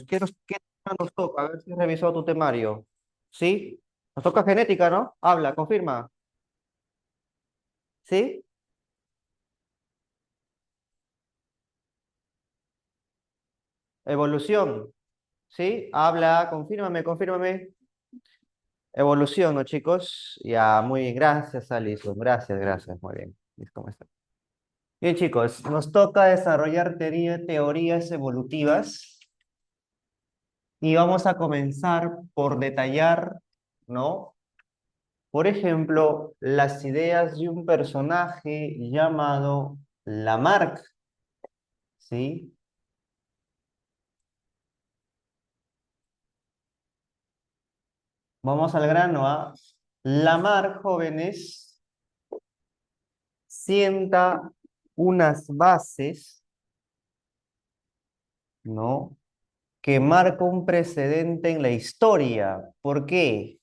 ¿Qué tema nos toca? A ver si he revisado tu temario. ¿Sí? Nos toca genética, ¿no? Habla, confirma. ¿Sí? Evolución. ¿Sí? Habla, confírmame. Evolución, ¿no, chicos? Ya, muy bien. Gracias, Alison. Gracias. Muy bien. ¿Listo? ¿Cómo está? Bien, chicos, nos toca desarrollar teorías evolutivas y vamos a comenzar por detallar, ¿no? Por ejemplo, las ideas de un personaje llamado Lamarck, ¿sí? Vamos al grano, ¿ah? Lamarck, jóvenes, sienta unas bases, ¿no? Que marca un precedente en la historia. ¿Por qué?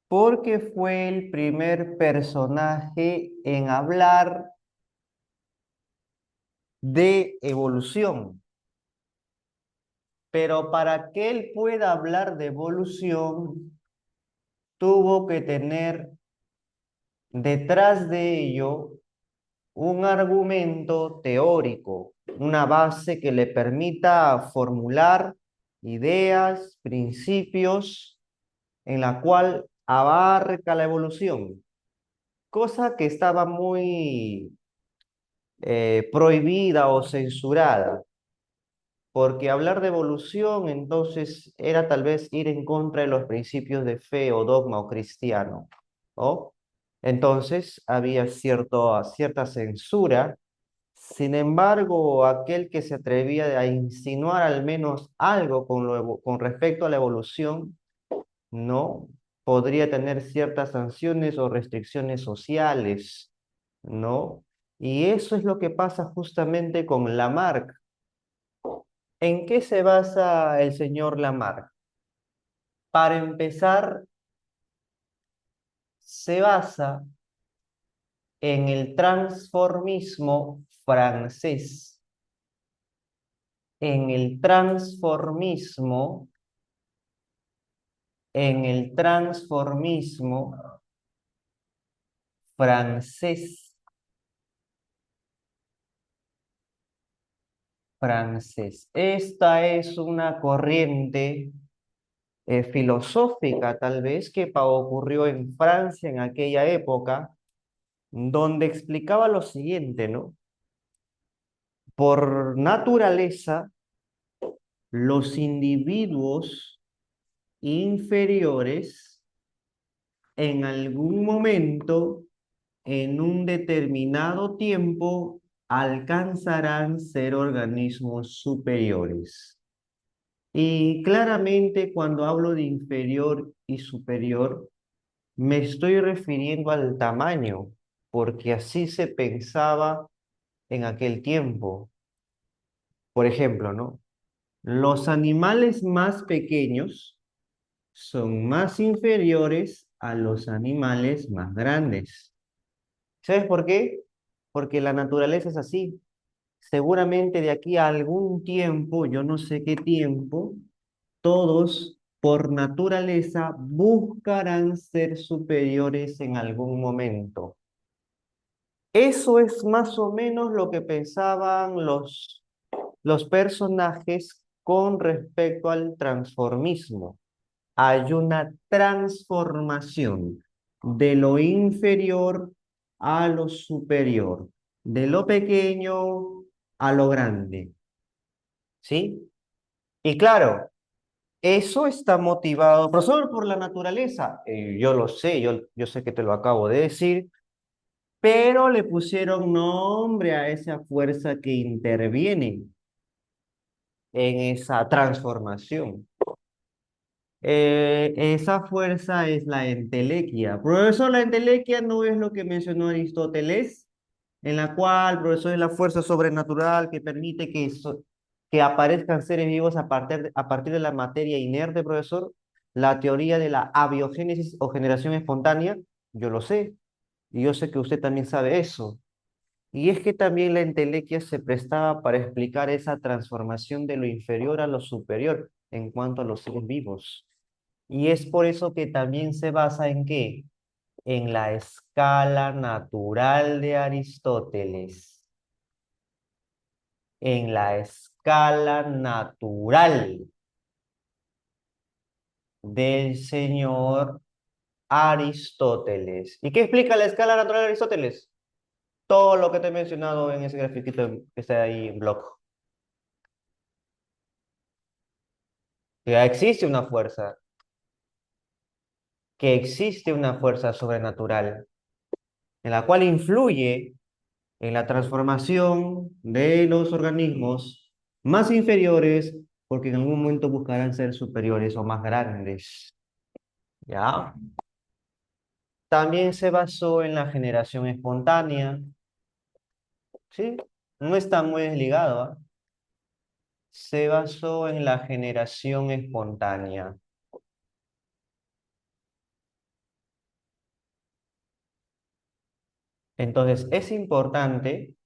Porque fue el primer personaje en hablar de evolución. Pero para que él pueda hablar de evolución, tuvo que tener detrás de ello un argumento teórico, una base que le permita formular ideas, principios, en la cual abarca la evolución, cosa que estaba muy prohibida o censurada, porque hablar de evolución entonces era tal vez ir en contra de los principios de fe o dogma o cristiano, ¿no? Entonces había cierta censura. Sin embargo, aquel que se atrevía a insinuar al menos algo con respecto a la evolución, ¿no? Podría tener ciertas sanciones o restricciones sociales, ¿no? Y eso es lo que pasa justamente con Lamarck. ¿En qué se basa el señor Lamarck? Para empezar, se basa en el transformismo francés, en el transformismo, en el transformismo francés, francés. Esta es una corriente filosófica, tal vez, que ocurrió en Francia en aquella época, donde explicaba lo siguiente, ¿no? Por naturaleza, los individuos inferiores en algún momento, en un determinado tiempo, alcanzarán ser organismos superiores. Y claramente cuando hablo de inferior y superior, me estoy refiriendo al tamaño, porque así se pensaba en aquel tiempo. Por ejemplo, ¿no? Los animales más pequeños son más inferiores a los animales más grandes. ¿Sabes por qué? Porque la naturaleza es así. Seguramente de aquí a algún tiempo, yo no sé qué tiempo, todos por naturaleza buscarán ser superiores en algún momento. Eso es más o menos lo que pensaban los personajes con respecto al transformismo. Hay una transformación de lo inferior a lo superior, de lo pequeño a lo grande, ¿sí? Y claro, eso está motivado, profesor, por la naturaleza. Yo lo sé, yo sé que te lo acabo de decir, pero le pusieron nombre a esa fuerza que interviene en esa transformación. Esa fuerza es la entelequia. Profesor, la entelequia no es lo que mencionó Aristóteles, en la cual, profesor, es la fuerza sobrenatural que permite que aparezcan seres vivos a partir de la materia inerte, profesor. La teoría de la abiogénesis o generación espontánea, yo lo sé, y yo sé que usted también sabe eso. Y es que también la entelequia se prestaba para explicar esa transformación de lo inferior a lo superior en cuanto a los seres vivos. Y es por eso que también se basa en ¿qué? En la escala natural de Aristóteles. En la escala natural del señor Aristóteles. ¿Y qué explica la escala natural de Aristóteles? Todo lo que te he mencionado en ese grafiquito que está ahí en bloc. Que existe una fuerza sobrenatural, en la cual influye en la transformación de los organismos más inferiores, porque en algún momento buscarán ser superiores o más grandes. ¿Ya? También se basó en la generación espontánea, ¿sí? No está muy desligado, ¿ah? Se basó en la generación espontánea. Entonces, es importante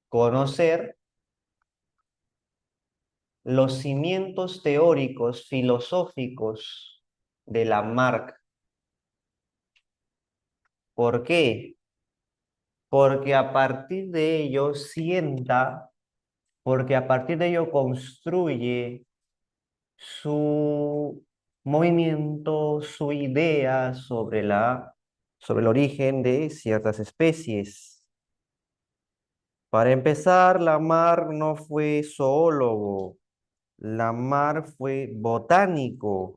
conocer los cimientos teóricos, filosóficos de Lamarck. ¿Por qué? Porque a partir de ello sienta, porque a partir de ello construye su movimiento, su idea sobre el origen de ciertas especies. Para empezar, Lamarck no fue zoólogo, Lamarck fue botánico.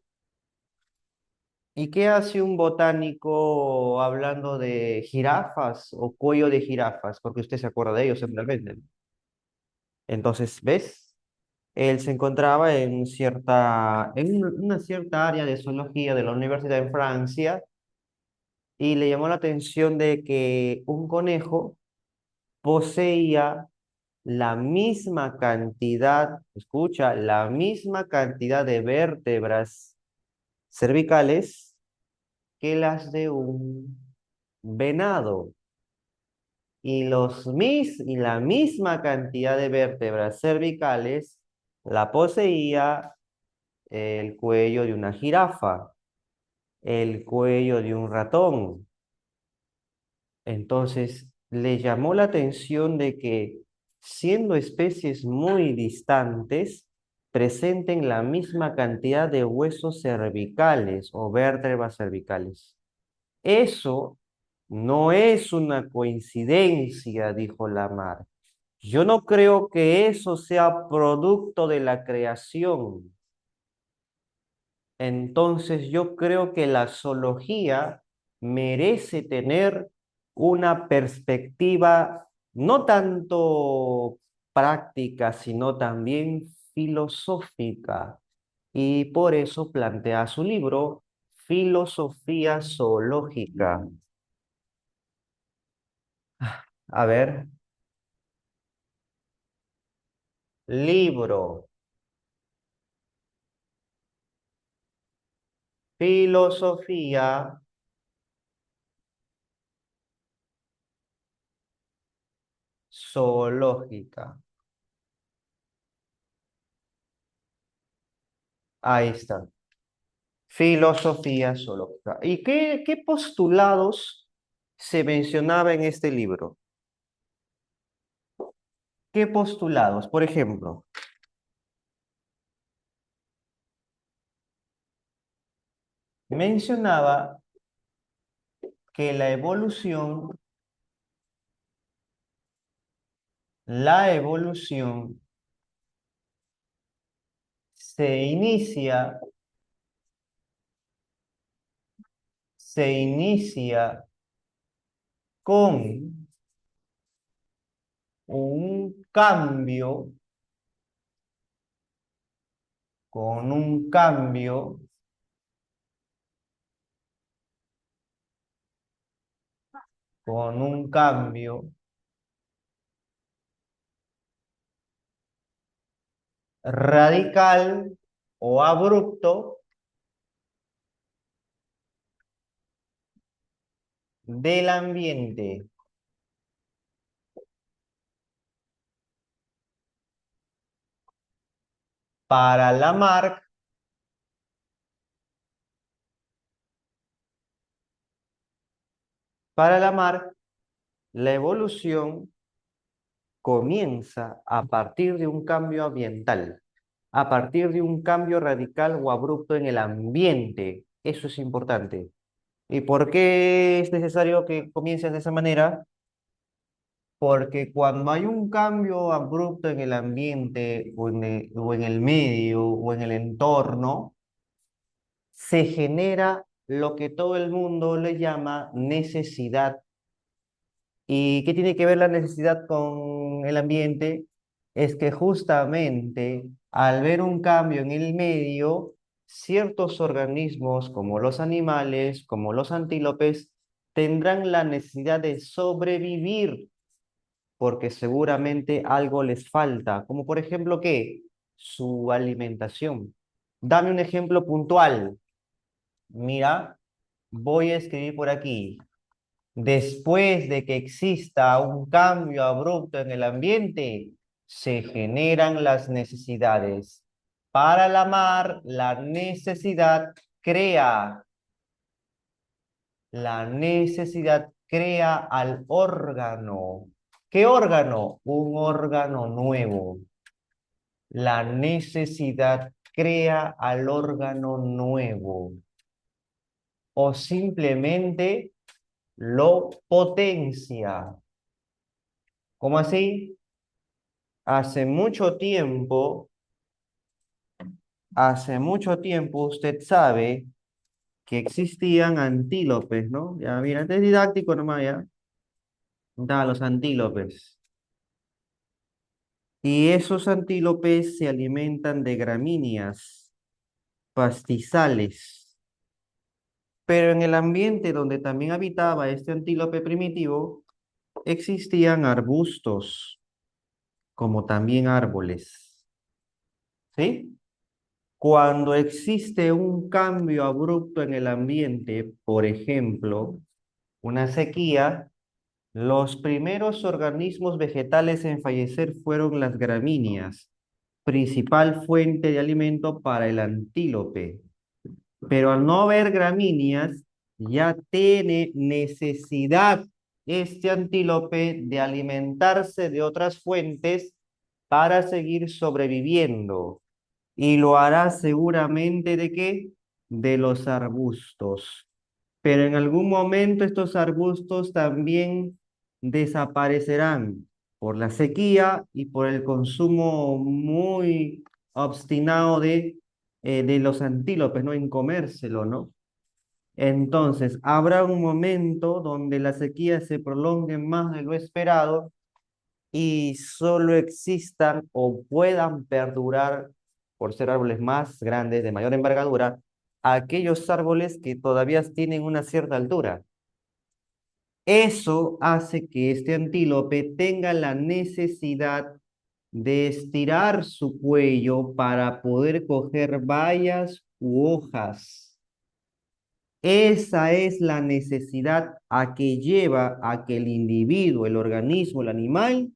¿Y qué hace un botánico hablando de jirafas o cuello de jirafas? Porque usted se acuerda de ellos seguramente. Entonces, ¿ves? Él se encontraba en una cierta área de zoología de la universidad en Francia y le llamó la atención de que un conejo poseía la misma cantidad, escucha, la misma cantidad de vértebras cervicales que las de un venado y la misma cantidad de vértebras cervicales la poseía el cuello de una jirafa, el cuello de un ratón. Entonces, le llamó la atención de que, siendo especies muy distantes, presenten la misma cantidad de huesos cervicales o vértebras cervicales. Eso no es una coincidencia, dijo Lamarck. Yo no creo que eso sea producto de la creación. Entonces yo creo que la zoología merece tener una perspectiva no tanto práctica, sino también filosófica. Y por eso plantea su libro Filosofía Zoológica. A ver, libro, Filosofía Zoológica. Ahí está. Filosofía zoológica. ¿Y qué postulados se mencionaba en este libro? ¿Qué postulados? Por ejemplo, mencionaba que la evolución se inicia, se inicia con un cambio, con un cambio, con un cambio radical o abrupto del ambiente. Para Lamarck, para Lamarck, la evolución comienza a partir de un cambio ambiental, a partir de un cambio radical o abrupto en el ambiente. Eso es importante. ¿Y por qué es necesario que comiences de esa manera? Porque cuando hay un cambio abrupto en el ambiente o en el medio o en el entorno, se genera lo que todo el mundo le llama necesidad. ¿Y qué tiene que ver la necesidad con el ambiente? Es que justamente al ver un cambio en el medio, ciertos organismos como los animales, como los antílopes, tendrán la necesidad de sobrevivir porque seguramente algo les falta, como por ejemplo, ¿qué? Su alimentación. Dame un ejemplo puntual. Mira, voy a escribir por aquí. Después de que exista un cambio abrupto en el ambiente, se generan las necesidades. Para la mar, la necesidad crea. La necesidad crea al órgano. ¿Qué órgano? Un órgano nuevo. La necesidad crea al órgano nuevo. O simplemente lo potencia. ¿Cómo así? Hace mucho tiempo, hace mucho tiempo usted sabe que existían antílopes, ¿no? Ya, mira, este es didáctico nomás, ya. Da, los antílopes. Y esos antílopes se alimentan de gramíneas, pastizales. Pero en el ambiente donde también habitaba este antílope primitivo, existían arbustos, como también árboles. ¿Sí? Cuando existe un cambio abrupto en el ambiente, por ejemplo, una sequía, los primeros organismos vegetales en fallecer fueron las gramíneas, principal fuente de alimento para el antílope. Pero al no haber gramíneas, ya tiene necesidad este antílope de alimentarse de otras fuentes para seguir sobreviviendo. Y lo hará seguramente ¿de qué? De los arbustos. Pero en algún momento estos arbustos también desaparecerán por la sequía y por el consumo muy obstinado de los antílopes, ¿no? En comérselo, ¿no? Entonces, habrá un momento donde la sequía se prolongue más de lo esperado y solo existan o puedan perdurar, por ser árboles más grandes, de mayor envergadura, aquellos árboles que todavía tienen una cierta altura. Eso hace que este antílope tenga la necesidad de estirar su cuello para poder coger bayas u hojas. Esa es la necesidad a que lleva a que el individuo, el organismo, el animal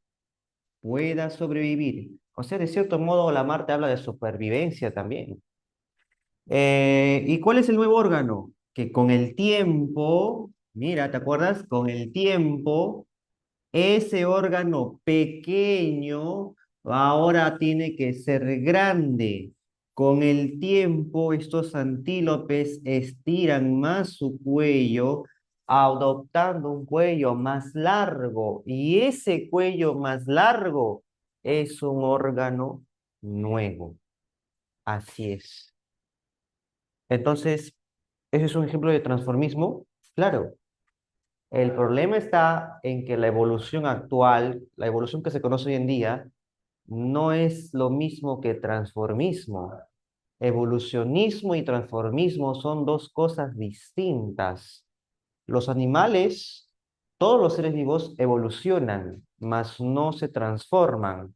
pueda sobrevivir. O sea, de cierto modo, la Marte habla de supervivencia también. ¿Y cuál es el nuevo órgano? Que con el tiempo, mira, ¿te acuerdas? Con el tiempo, ese órgano pequeño ahora tiene que ser grande. Con el tiempo, estos antílopes estiran más su cuello, adoptando un cuello más largo. Y ese cuello más largo es un órgano nuevo. Así es. Entonces, ¿ese es un ejemplo de transformismo? Claro. El problema está en que la evolución actual, la evolución que se conoce hoy en día, no es lo mismo que transformismo. Evolucionismo y transformismo son dos cosas distintas. Los animales, todos los seres vivos evolucionan, mas no se transforman,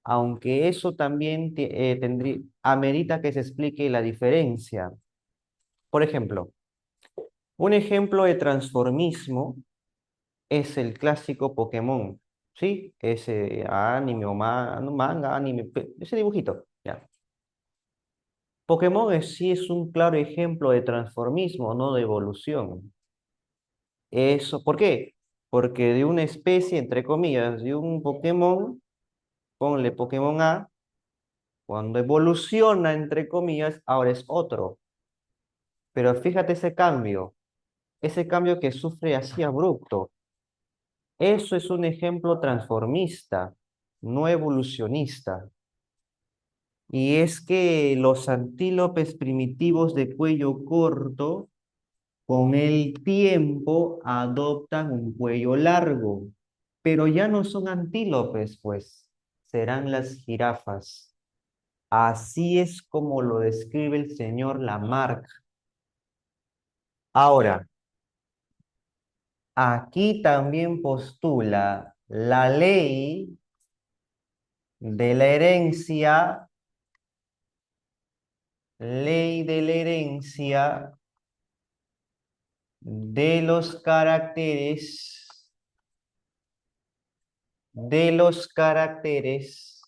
aunque eso también amerita que se explique la diferencia. Por ejemplo, un ejemplo de transformismo es el clásico Pokémon, ¿sí? Ese anime o no, manga, anime, ese dibujito, ya. Pokémon sí es un claro ejemplo de transformismo, no de evolución. Eso, ¿por qué? Porque de una especie, entre comillas, de un Pokémon, ponle Pokémon A, cuando evoluciona, entre comillas, ahora es otro. Pero fíjate ese cambio que sufre así abrupto. Eso es un ejemplo transformista, no evolucionista. Y es que los antílopes primitivos de cuello corto, con el tiempo, adoptan un cuello largo, pero ya no son antílopes, pues, serán las jirafas. Así es como lo describe el señor Lamarck. Ahora, aquí también postula la de la herencia, ley de la herencia de los caracteres, de los caracteres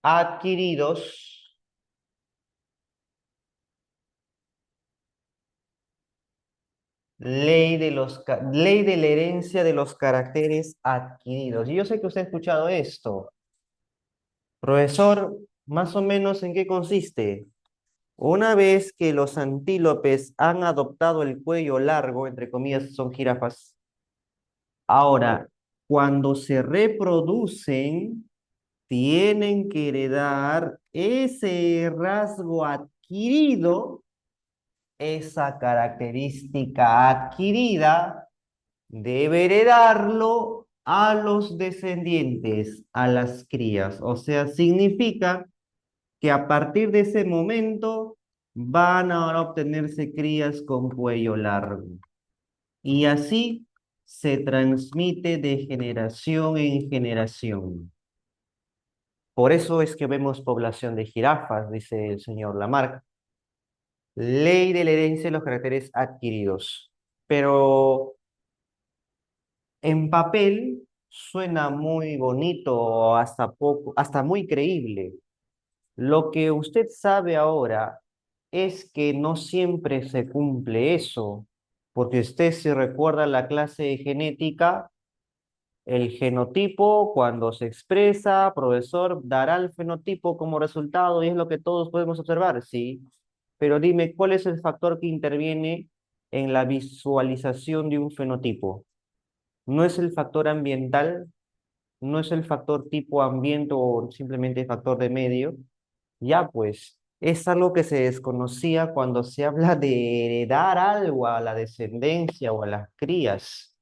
adquiridos, ley de la herencia de los caracteres adquiridos. Y yo sé que usted ha escuchado esto. Profesor, más o menos en qué consiste. Una vez que los antílopes han adoptado el cuello largo, entre comillas, son jirafas, ahora, cuando se reproducen, tienen que heredar ese rasgo adquirido, esa característica adquirida, debe heredarlo a los descendientes, a las crías. O sea, significa que a partir de ese momento van ahora a obtenerse crías con cuello largo. Y así se transmite de generación en generación. Por eso es que vemos población de jirafas, dice el señor Lamarck. Ley de la herencia de los caracteres adquiridos. Pero en papel suena muy bonito, hasta poco, hasta muy creíble. Lo que usted sabe ahora es que no siempre se cumple eso, porque usted si recuerda la clase de genética, el genotipo cuando se expresa, profesor, dará el fenotipo como resultado y es lo que todos podemos observar, sí. Pero dime, ¿cuál es el factor que interviene en la visualización de un fenotipo? ¿No es el factor ambiental? ¿No es el factor tipo ambiente o simplemente factor de medio? Ya, pues, es algo que se desconocía cuando se habla de heredar algo a la descendencia o a las crías.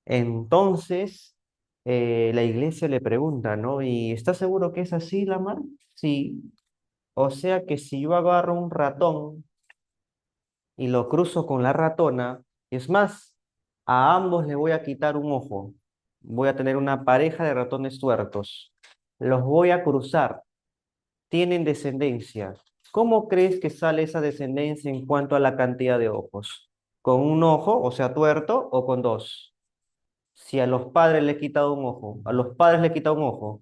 Entonces, la iglesia le pregunta, ¿no? ¿Y estás seguro que es así, Lamar? Sí. O sea que si yo agarro un ratón y lo cruzo con la ratona, es más, a ambos le voy a quitar un ojo. Voy a tener una pareja de ratones tuertos. Los voy a cruzar. Tienen descendencia. ¿Cómo crees que sale esa descendencia en cuanto a la cantidad de ojos? ¿Con un ojo, o sea, tuerto, o con dos? Si a los padres le he quitado un ojo, a los padres le he quitado un ojo,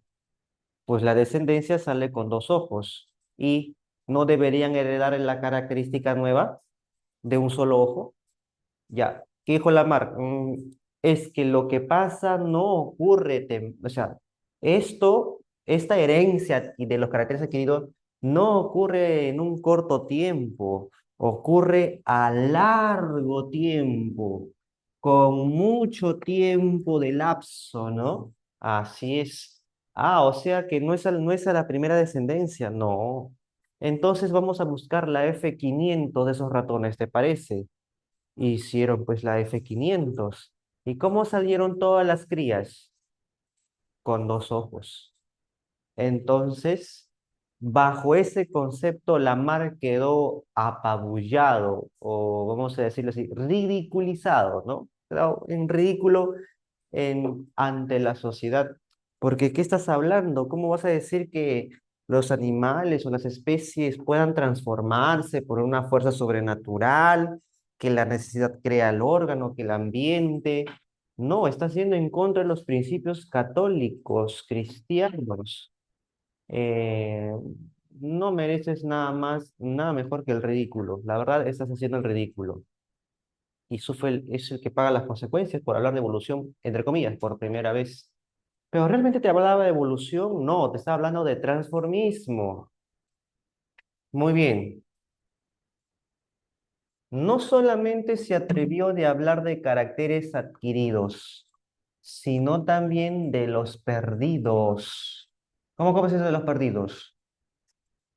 pues la descendencia sale con dos ojos y no deberían heredar la característica nueva de un solo ojo. Ya, ¿qué dijo Lamarck? Es que lo que pasa no ocurre, o sea, esta herencia de los caracteres adquiridos no ocurre en un corto tiempo, ocurre a largo tiempo, con mucho tiempo de lapso, ¿no? Así es. Ah, o sea que no es a la primera descendencia, no. Entonces vamos a buscar la F500 de esos ratones, ¿te parece? Hicieron pues la F500. ¿Y cómo salieron todas las crías? Con dos ojos. Entonces, bajo ese concepto, Lamarck quedó apabullado, o vamos a decirlo así, ridiculizado, ¿no? Quedó en ridículo ante la sociedad. Porque, ¿qué estás hablando? ¿Cómo vas a decir que los animales o las especies puedan transformarse por una fuerza sobrenatural, que la necesidad crea el órgano, que el ambiente? No, estás yendo en contra de los principios católicos, cristianos. Eh, no mereces nada más, nada mejor que el ridículo. La verdad, estás haciendo el ridículo. Y sufre es el que paga las consecuencias por hablar de evolución, entre comillas, por primera vez. Pero realmente te hablaba de evolución, no, te estaba hablando de transformismo. Muy bien. No solamente se atrevió de hablar de caracteres adquiridos, sino también de los perdidos. ¿Cómo es eso de los perdidos?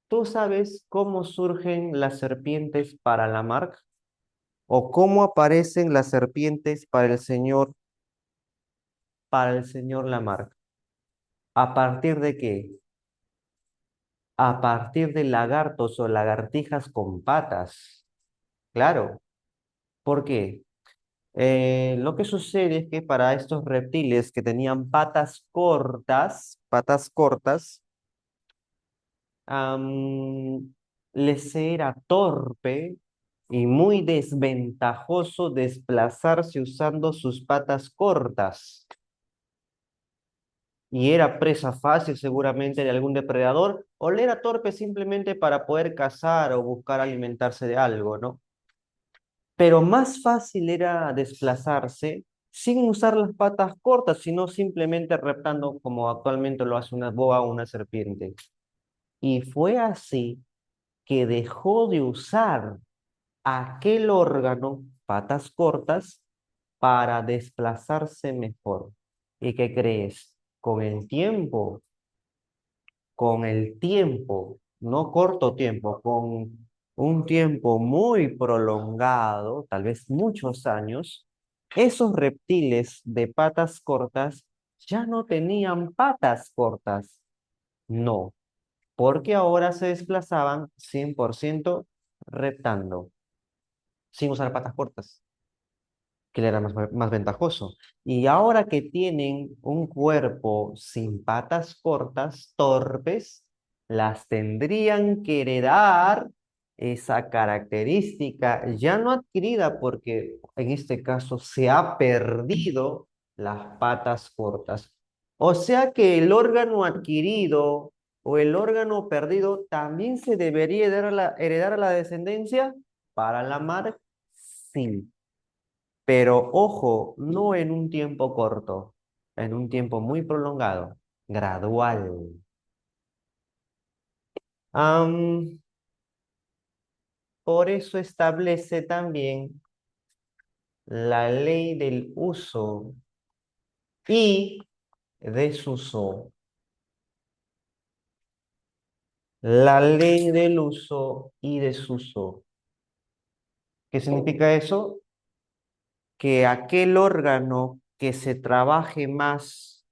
¿Tú sabes cómo surgen las serpientes para Lamarck? ¿O cómo aparecen las serpientes para el señor Lamarck? ¿A partir de qué? A partir de lagartos o lagartijas con patas. Claro. ¿Por qué? Lo que sucede es que para estos reptiles que tenían patas cortas, les era torpe y muy desventajoso desplazarse usando sus patas cortas. Y era presa fácil seguramente de algún depredador, o le era torpe simplemente para poder cazar o buscar alimentarse de algo, ¿no? Pero más fácil era desplazarse sin usar las patas cortas, sino simplemente reptando como actualmente lo hace una boa o una serpiente. Y fue así que dejó de usar aquel órgano, patas cortas, para desplazarse mejor. ¿Y qué crees? Con el tiempo, no corto tiempo, con un tiempo muy prolongado, tal vez muchos años, esos reptiles de patas cortas ya no tenían patas cortas. No, porque ahora se desplazaban 100% reptando, sin usar patas cortas, que le era más ventajoso. Y ahora que tienen un cuerpo sin patas cortas, torpes, las tendrían que heredar esa característica ya no adquirida porque en este caso se ha perdido las patas cortas. O sea que el órgano adquirido o el órgano perdido también se debería heredar a la descendencia. Para la mar, sí. Pero ojo, no en un tiempo corto, en un tiempo muy prolongado, gradual. Am, por eso establece también la ley del uso y desuso. La ley del uso y desuso. ¿Qué significa eso? Que aquel órgano que se trabaje más,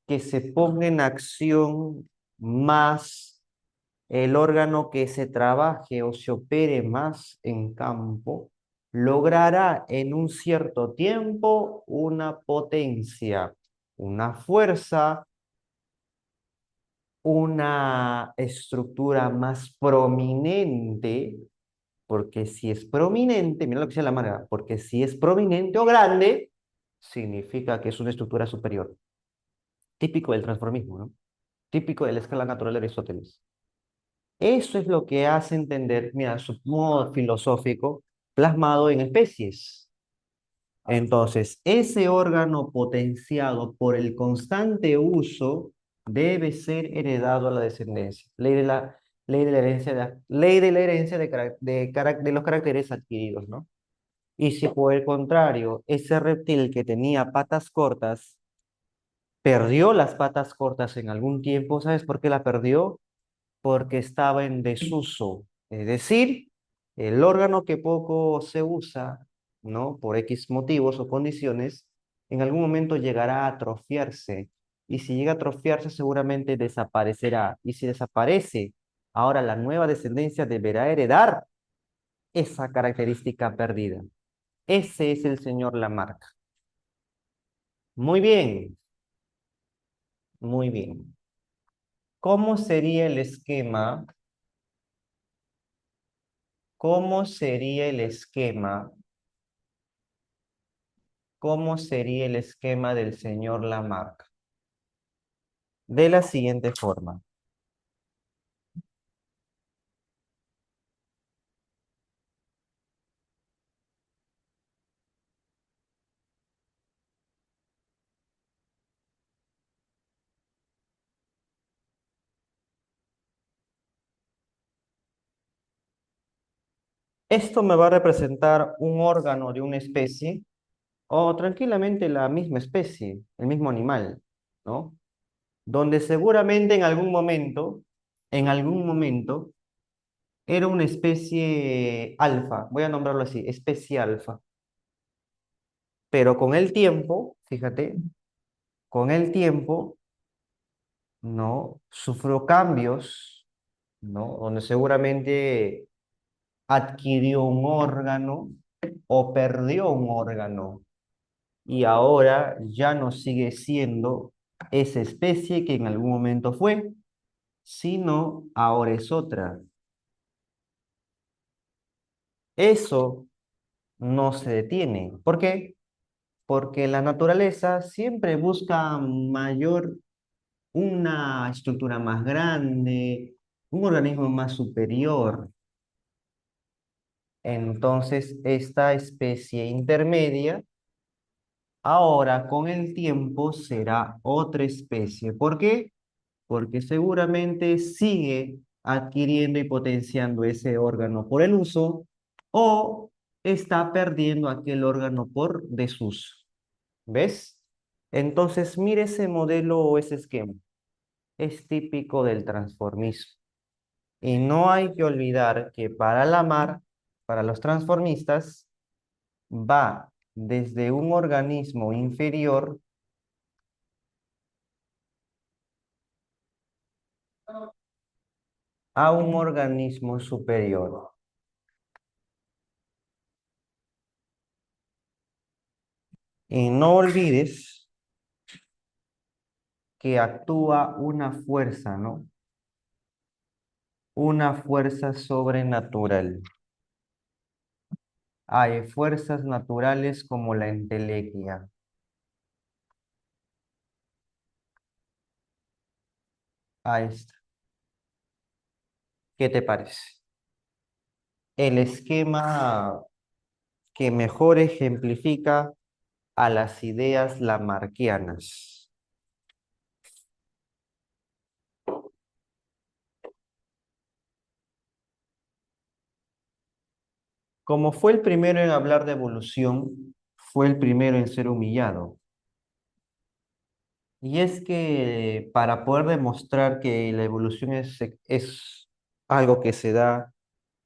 que se ponga en acción más, el órgano que se trabaje o se opere más en campo, logrará en un cierto tiempo una potencia, una fuerza, una estructura más prominente, porque si es prominente, mira lo que dice la manera, porque si es prominente o grande, significa que es una estructura superior, típico del transformismo, ¿no? Típico de la escala natural de Aristóteles. Eso es lo que hace entender, mira, su modo filosófico plasmado en especies. Entonces, ese órgano potenciado por el constante uso debe ser heredado a la descendencia. Ley de la herencia ley de la herencia de los caracteres adquiridos, ¿no? Y si por el contrario, ese reptil que tenía patas cortas perdió las patas cortas en algún tiempo, ¿sabes por qué la perdió? Porque estaba en desuso. Es decir, el órgano que poco se usa, ¿no? Por X motivos o condiciones, en algún momento llegará a atrofiarse. Y si llega a atrofiarse, seguramente desaparecerá. Y si desaparece, ahora la nueva descendencia deberá heredar esa característica perdida. Ese es el señor Lamarck. Muy bien, muy bien. ¿Cómo sería el esquema? ¿Cómo sería el esquema ¿cómo sería el esquema del señor Lamarck? De la siguiente forma. Esto me va a representar un órgano de una especie o tranquilamente la misma especie, el mismo animal, ¿no? Donde seguramente en algún momento, era una especie alfa, voy a nombrarlo así, especie alfa. Pero con el tiempo, fíjate, con el tiempo, ¿no? Sufrió cambios, ¿no? Donde seguramente adquirió un órgano o perdió un órgano y ahora ya no sigue siendo esa especie que en algún momento fue, sino ahora es otra. Eso no se detiene. ¿Por qué? Porque la naturaleza siempre busca una estructura más grande, un organismo más superior. Entonces, esta especie intermedia, ahora con el tiempo será otra especie. ¿Por qué? Porque seguramente sigue adquiriendo y potenciando ese órgano por el uso o está perdiendo aquel órgano por desuso. ¿Ves? Entonces, mire ese modelo o ese esquema. Es típico del transformismo. Y no hay que olvidar que para la mar, para los transformistas, va desde un organismo inferior a un organismo superior. Y no olvides que actúa una fuerza, ¿no? Una fuerza sobrenatural. Hay fuerzas naturales como la entelequia. Ahí está. ¿Qué te parece? El esquema que mejor ejemplifica a las ideas lamarquianas. Como fue el primero en hablar de evolución, fue el primero en ser humillado. Y es que para poder demostrar que la evolución es algo que se da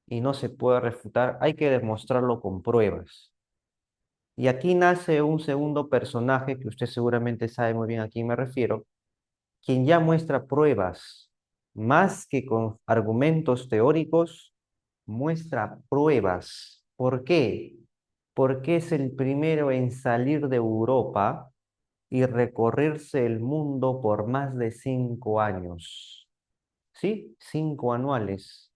y no se puede refutar, hay que demostrarlo con pruebas. Y aquí nace un segundo personaje que usted seguramente sabe muy bien a quién me refiero, quien ya muestra pruebas, más que con argumentos teóricos, muestra pruebas. ¿Por qué? Porque es el primero en salir de Europa y recorrerse el mundo por más de 5 años. ¿Sí? 5 anuales.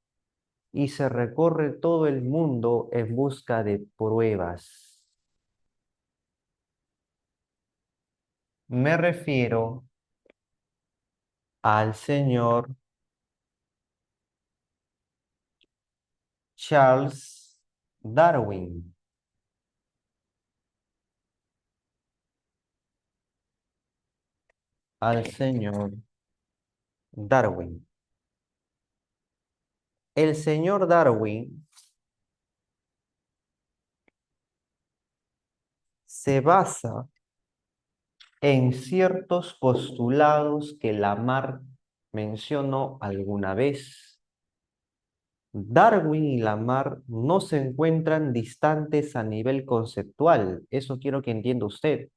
Y se recorre todo el mundo en busca de pruebas. Me refiero al señor Charles Darwin. Al señor Darwin. El señor Darwin se basa en ciertos postulados que Lamarck mencionó alguna vez. Darwin y Lamarck no se encuentran distantes a nivel conceptual, eso quiero que entienda usted.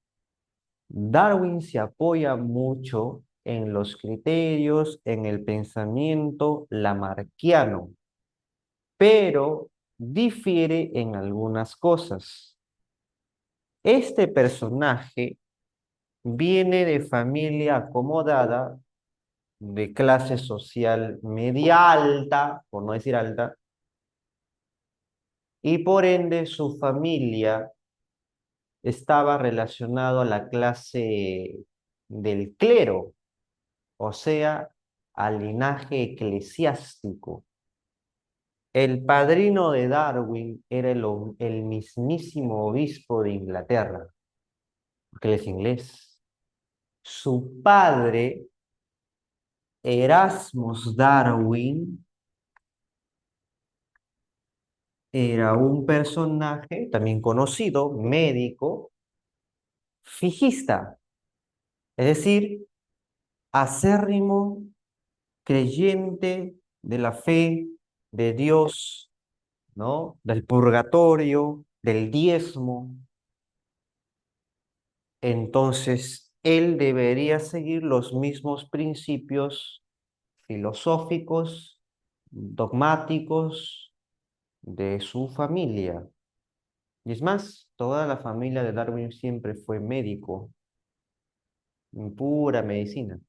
Darwin se apoya mucho en los criterios, en el pensamiento lamarckiano, pero difiere en algunas cosas. Este personaje viene de familia acomodada, de clase social media alta, por no decir alta, y por ende su familia estaba relacionado a la clase del clero, o sea, al linaje eclesiástico. El padrino de Darwin era el mismísimo obispo de Inglaterra, porque él es inglés. Su padre, Erasmus Darwin, era un personaje también conocido, médico, fijista, es decir, acérrimo creyente de la fe, de Dios, ¿no? Del purgatorio, del diezmo. Entonces, él debería seguir los mismos principios filosóficos, dogmáticos de su familia. Y es más, toda la familia de Darwin siempre fue médico, en pura medicina.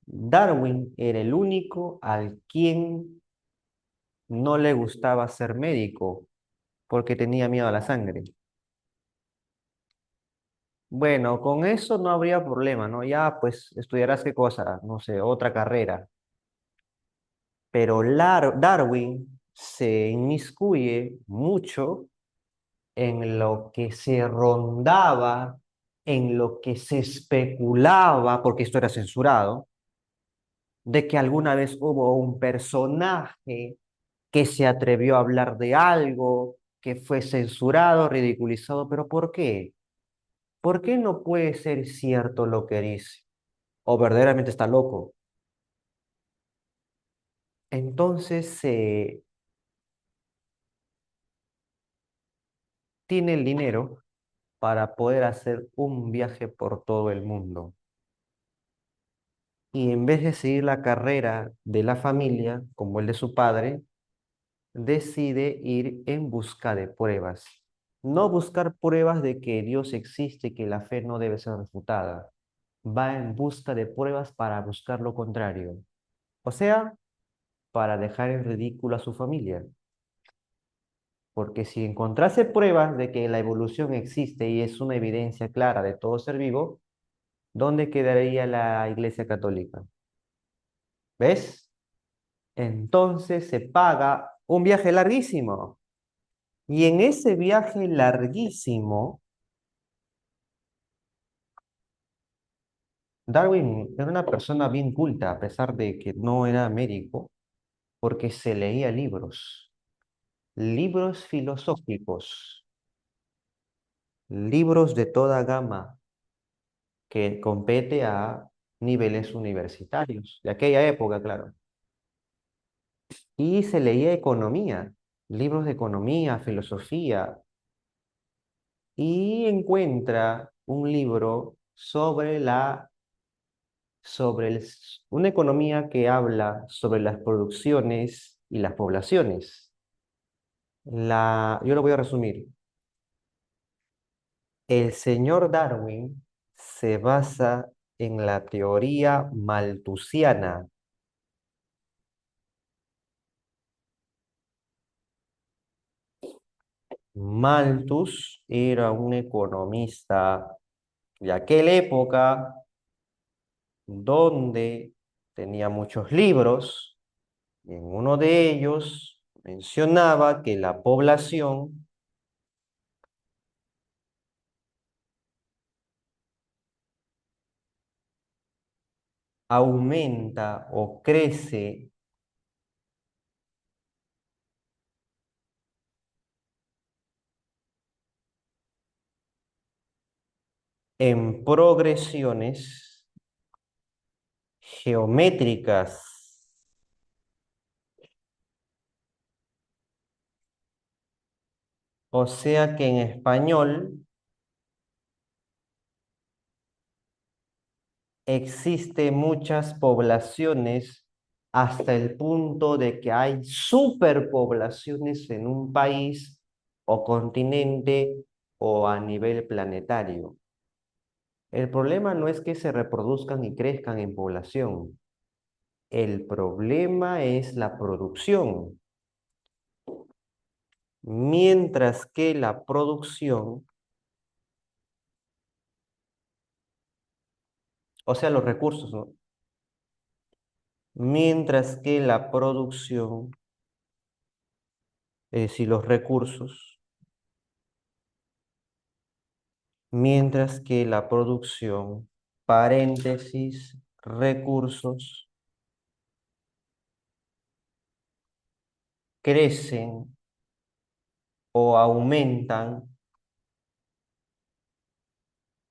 Darwin era el único al quien no le gustaba ser médico porque tenía miedo a la sangre. Bueno, con eso no habría problema, ¿no? Ya, pues estudiarás qué cosa, no sé, otra carrera. Pero Darwin se inmiscuye mucho en lo que se rondaba, en lo que se especulaba, porque esto era censurado, de que alguna vez hubo un personaje que se atrevió a hablar de algo, que fue censurado, ridiculizado, pero ¿por qué? ¿Por qué no puede ser cierto lo que dice? ¿O verdaderamente está loco? Entonces tiene el dinero para poder hacer un viaje por todo el mundo. Y en vez de seguir la carrera de la familia, como el de su padre, decide ir en busca de pruebas. No buscar pruebas de que Dios existe y que la fe no debe ser refutada. Va en busca de pruebas para buscar lo contrario. O sea, para dejar en ridículo a su familia. Porque si encontrase pruebas de que la evolución existe y es una evidencia clara de todo ser vivo, ¿dónde quedaría la Iglesia Católica? ¿Ves? Entonces se paga un viaje larguísimo. Y en ese viaje larguísimo, Darwin era una persona bien culta, a pesar de que no era médico, porque se leía libros, libros filosóficos, libros de toda gama que compete a niveles universitarios, de aquella época, claro. Y se leía economía, libros de economía, filosofía, y encuentra un libro una economía que habla sobre las producciones y las poblaciones. Yo lo voy a resumir. El señor Darwin se basa en la teoría malthusiana. Malthus era un economista de aquella época donde tenía muchos libros y en uno de ellos mencionaba que la población aumenta o crece en progresiones geométricas. O sea que en español existe muchas poblaciones hasta el punto de que hay superpoblaciones en un país o continente o a nivel planetario. El problema no es que se reproduzcan y crezcan en población. El problema es la producción. Mientras que la producción O sea, los recursos, ¿no? Mientras que la producción, es decir, los recursos, mientras que la producción, paréntesis, recursos, crecen o aumentan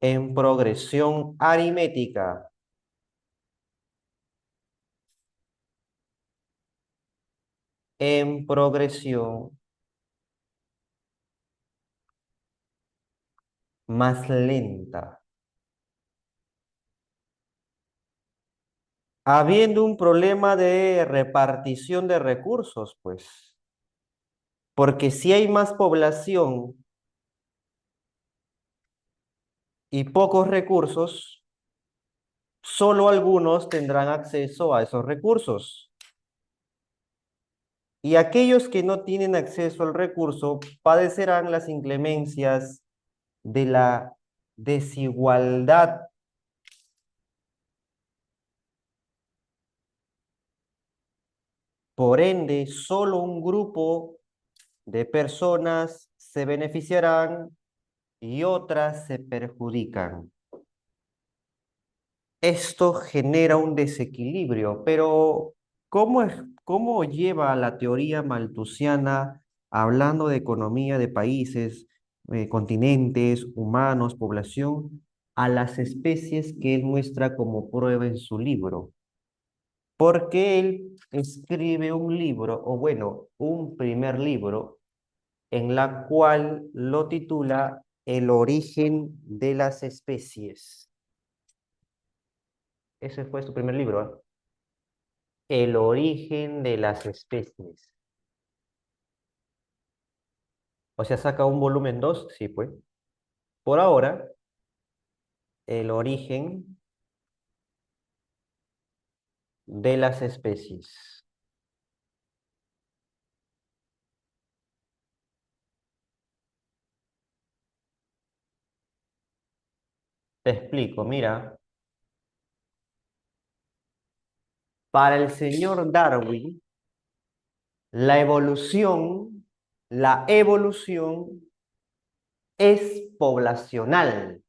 en progresión aritmética. En progresión más lenta. Habiendo un problema de repartición de recursos, pues, porque si hay más población y pocos recursos, solo algunos tendrán acceso a esos recursos. Y aquellos que no tienen acceso al recurso padecerán las inclemencias de la desigualdad. Por ende, solo un grupo de personas se beneficiarán y otras se perjudican. Esto genera un desequilibrio, pero ¿cómo lleva la teoría malthusiana, hablando de economía de países, continentes, humanos, población, a las especies que él muestra como prueba en su libro? Porque él escribe un libro, o bueno, un primer libro, en la cual lo titula El origen de las especies. Ese fue su primer libro, ¿eh? El origen de las especies. O sea, saca un volumen 2, sí, pues. Por ahora, el origen de las especies. Te explico, mira, para el señor Darwin, la evolución es poblacional.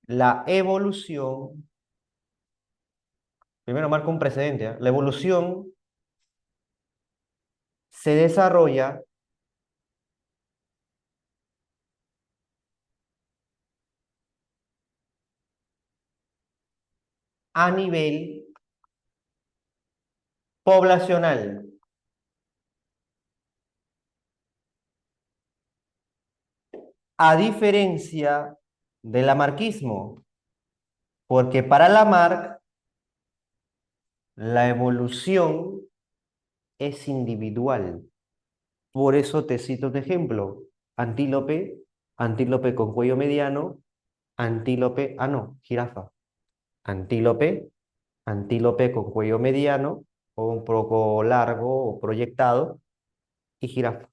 La evolución, primero marco un precedente, ¿eh? La evolución se desarrolla a nivel poblacional, a diferencia del lamarquismo, porque para Lamarck la evolución es individual. Por eso te cito un ejemplo: antílope, antílope con cuello mediano, antílope, no, jirafa, antílope, antílope con cuello mediano o un poco largo o proyectado y jirafa.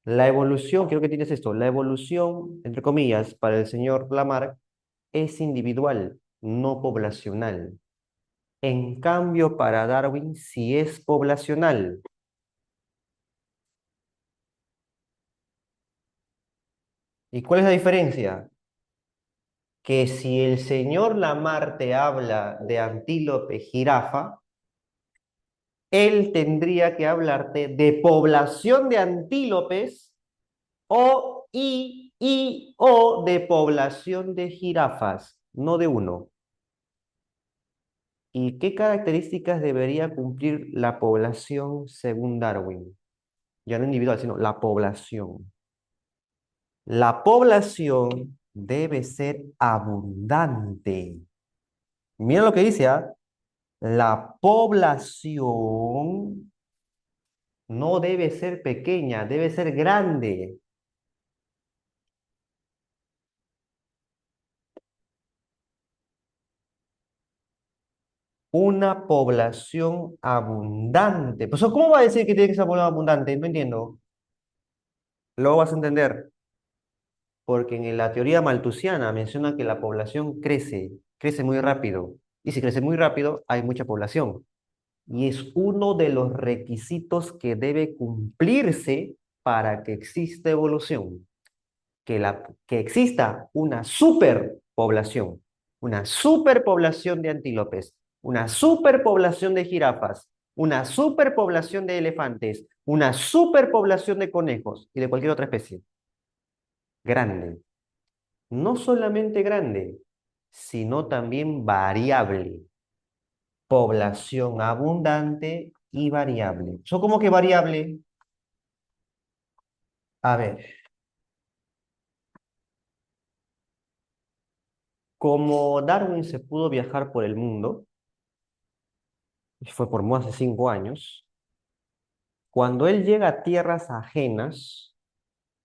La evolución, quiero que tienes esto, la evolución, entre comillas, para el señor Lamarck es individual, no poblacional. En cambio, para Darwin sí es poblacional. ¿Y cuál es la diferencia? Que si el señor Lamarck te habla de antílope jirafa, él tendría que hablarte de población de antílopes o de población de jirafas, no de uno. ¿Y qué características debería cumplir la población según Darwin? Ya no individual, sino la población. La población debe ser abundante. Mira lo que dice, ¿ah? La población no debe ser pequeña, debe ser grande. Una población abundante. Pues, ¿cómo va a decir que tiene que ser una población abundante? No entiendo. Luego vas a entender. porque en la teoría malthusiana menciona que la población crece muy rápido. Y si crece muy rápido, hay mucha población. Y es uno de los requisitos que debe cumplirse para que exista evolución, que exista una superpoblación de antílopes, una superpoblación de jirafas, una superpoblación de elefantes, una superpoblación de conejos y de cualquier otra especie. Grande. No solamente grande, sino también variable. Población abundante y variable. ¿Son como que variable? A ver, como Darwin se pudo viajar por el mundo, y fue por más de 5 años, cuando él llega a tierras ajenas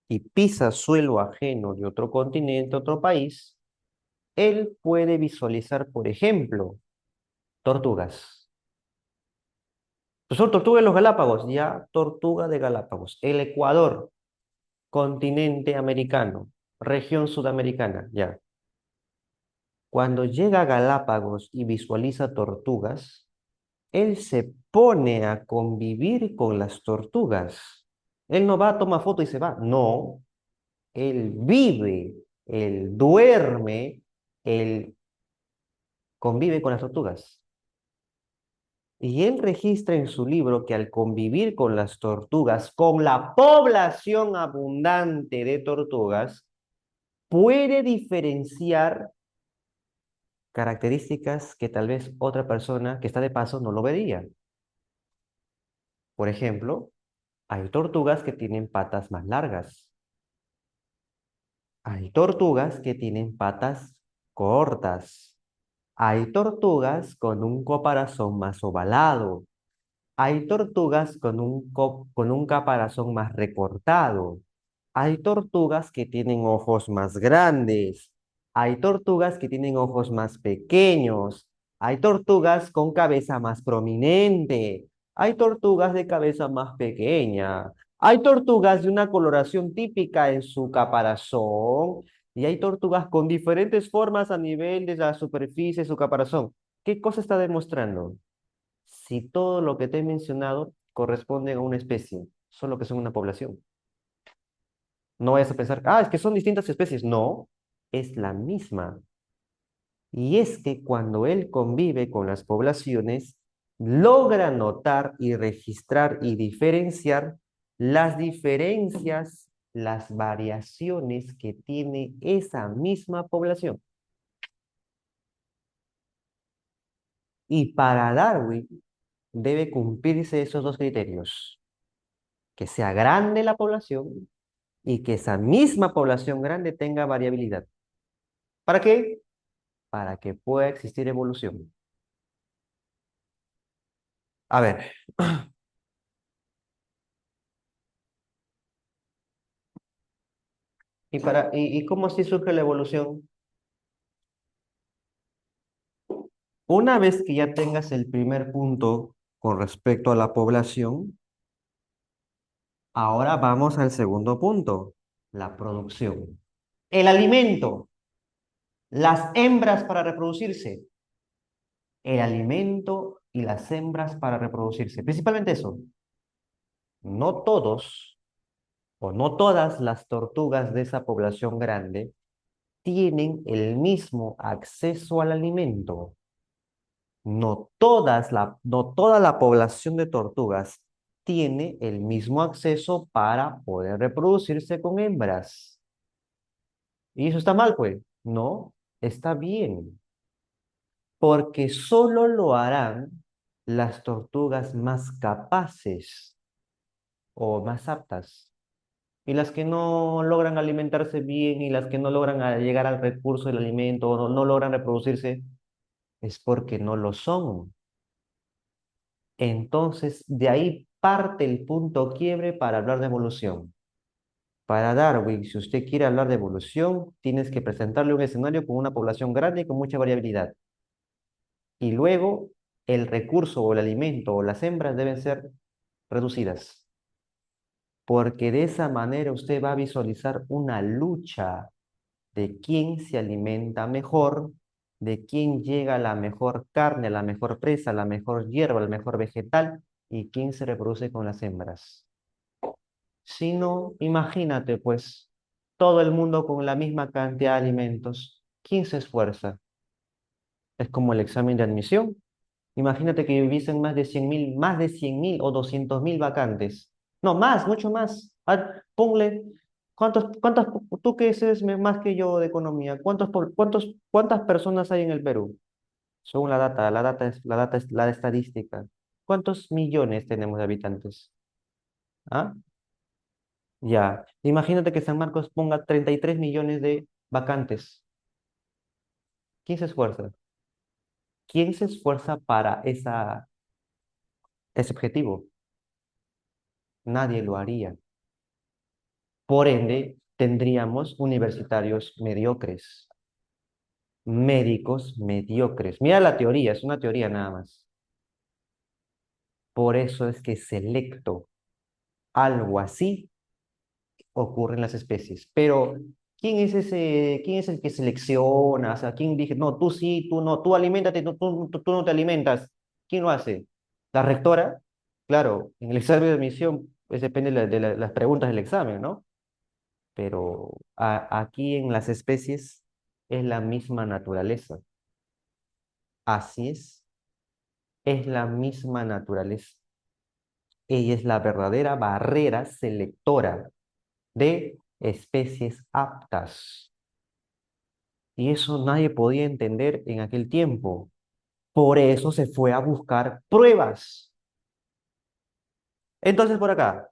y pisa suelo ajeno de otro continente, otro país, él puede visualizar, por ejemplo, tortugas. Pues son tortugas de los Galápagos, ya tortuga de Galápagos. El Ecuador, continente americano, región sudamericana, ya. Cuando llega a Galápagos y visualiza tortugas, él se pone a convivir con las tortugas. Él no va, toma foto y se va. No, él vive, él duerme, él convive con las tortugas. Y él registra en su libro que al convivir con las tortugas, con la población abundante de tortugas, puede diferenciar características que tal vez otra persona que está de paso no lo vería. Por ejemplo, hay tortugas que tienen patas más largas. Hay tortugas que tienen patas cortas. Hay tortugas con un caparazón más ovalado. Hay tortugas con un caparazón más recortado. Hay tortugas que tienen ojos más grandes. Hay tortugas que tienen ojos más pequeños. Hay tortugas con cabeza más prominente. Hay tortugas de cabeza más pequeña. Hay tortugas de una coloración típica en su caparazón. Y hay tortugas con diferentes formas a nivel de la superficie de su caparazón. ¿Qué cosa está demostrando? Si todo lo que te he mencionado corresponde a una especie, solo que son una población. No vayas a pensar, es que son distintas especies. No, es la misma. Y es que cuando él convive con las poblaciones, logra notar y registrar y diferenciar las diferencias, las variaciones que tiene esa misma población. Y para Darwin debe cumplirse esos dos criterios: que sea grande la población y que esa misma población grande tenga variabilidad. ¿Para qué? Para que pueda existir evolución. A ver, ¿y cómo así surge la evolución? Una vez que ya tengas el primer punto con respecto a la población, ahora vamos al segundo punto, la producción. El alimento, las hembras para reproducirse. El alimento y las hembras para reproducirse. Principalmente eso. No todos o no todas las tortugas de esa población grande tienen el mismo acceso al alimento. No toda la población de tortugas tiene el mismo acceso para poder reproducirse con hembras. ¿Y eso está mal, pues? No, está bien, porque solo lo harán las tortugas más capaces o más aptas. Y las que no logran alimentarse bien y las que no logran llegar al recurso del alimento o no logran reproducirse, es porque no lo son. Entonces, de ahí parte el punto quiebre para hablar de evolución. Para Darwin, si usted quiere hablar de evolución, tienes que presentarle un escenario con una población grande y con mucha variabilidad. Y luego, el recurso o el alimento o las hembras deben ser reducidas. porque de esa manera usted va a visualizar una lucha de quién se alimenta mejor, de quién llega a la mejor carne, a la mejor presa, a la mejor hierba, al mejor vegetal y quién se reproduce con las hembras. Si no, imagínate pues, todo el mundo con la misma cantidad de alimentos. ¿Quién se esfuerza? Es como el examen de admisión. Imagínate que hubiesen más de 100.000 o 200.000 vacantes. No, más, mucho más. Ponle, tú que sabes más que yo de economía, ¿cuántas personas hay en el Perú? Según la data es la estadística. ¿Cuántos millones tenemos de habitantes? ¿Ah? Ya. Imagínate que San Marcos ponga 33 millones de vacantes. ¿Quién se esfuerza? ¿Quién se esfuerza para ese objetivo? Nadie lo haría. Por ende, tendríamos universitarios mediocres, médicos mediocres. Mira la teoría, es una teoría nada más. Por eso es que selecto algo así ocurre en las especies. Pero, ¿quién es quién es el que selecciona? O sea, ¿quién dice, no, tú sí, tú no, tú aliméntate, tú no te alimentas? ¿Quién lo hace? ¿La rectora? Claro, en el examen de admisión, pues depende de las preguntas del examen, ¿no? Pero aquí en las especies es la misma naturaleza. Así es la misma naturaleza. Ella es la verdadera barrera selectora de especies aptas. Y eso nadie podía entender en aquel tiempo. Por eso se fue a buscar pruebas. Entonces, por acá,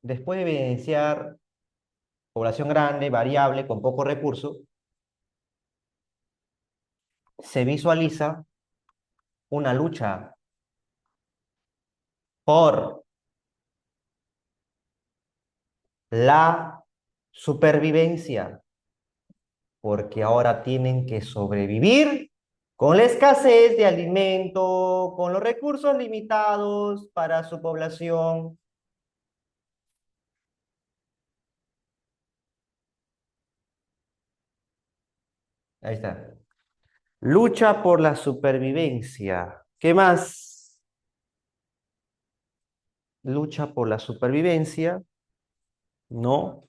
después de evidenciar población grande, variable, con poco recurso, se visualiza una lucha por la supervivencia, porque ahora tienen que sobrevivir con la escasez de alimento, con los recursos limitados para su población. Ahí está. Lucha por la supervivencia. ¿Qué más? Lucha por la supervivencia, ¿no?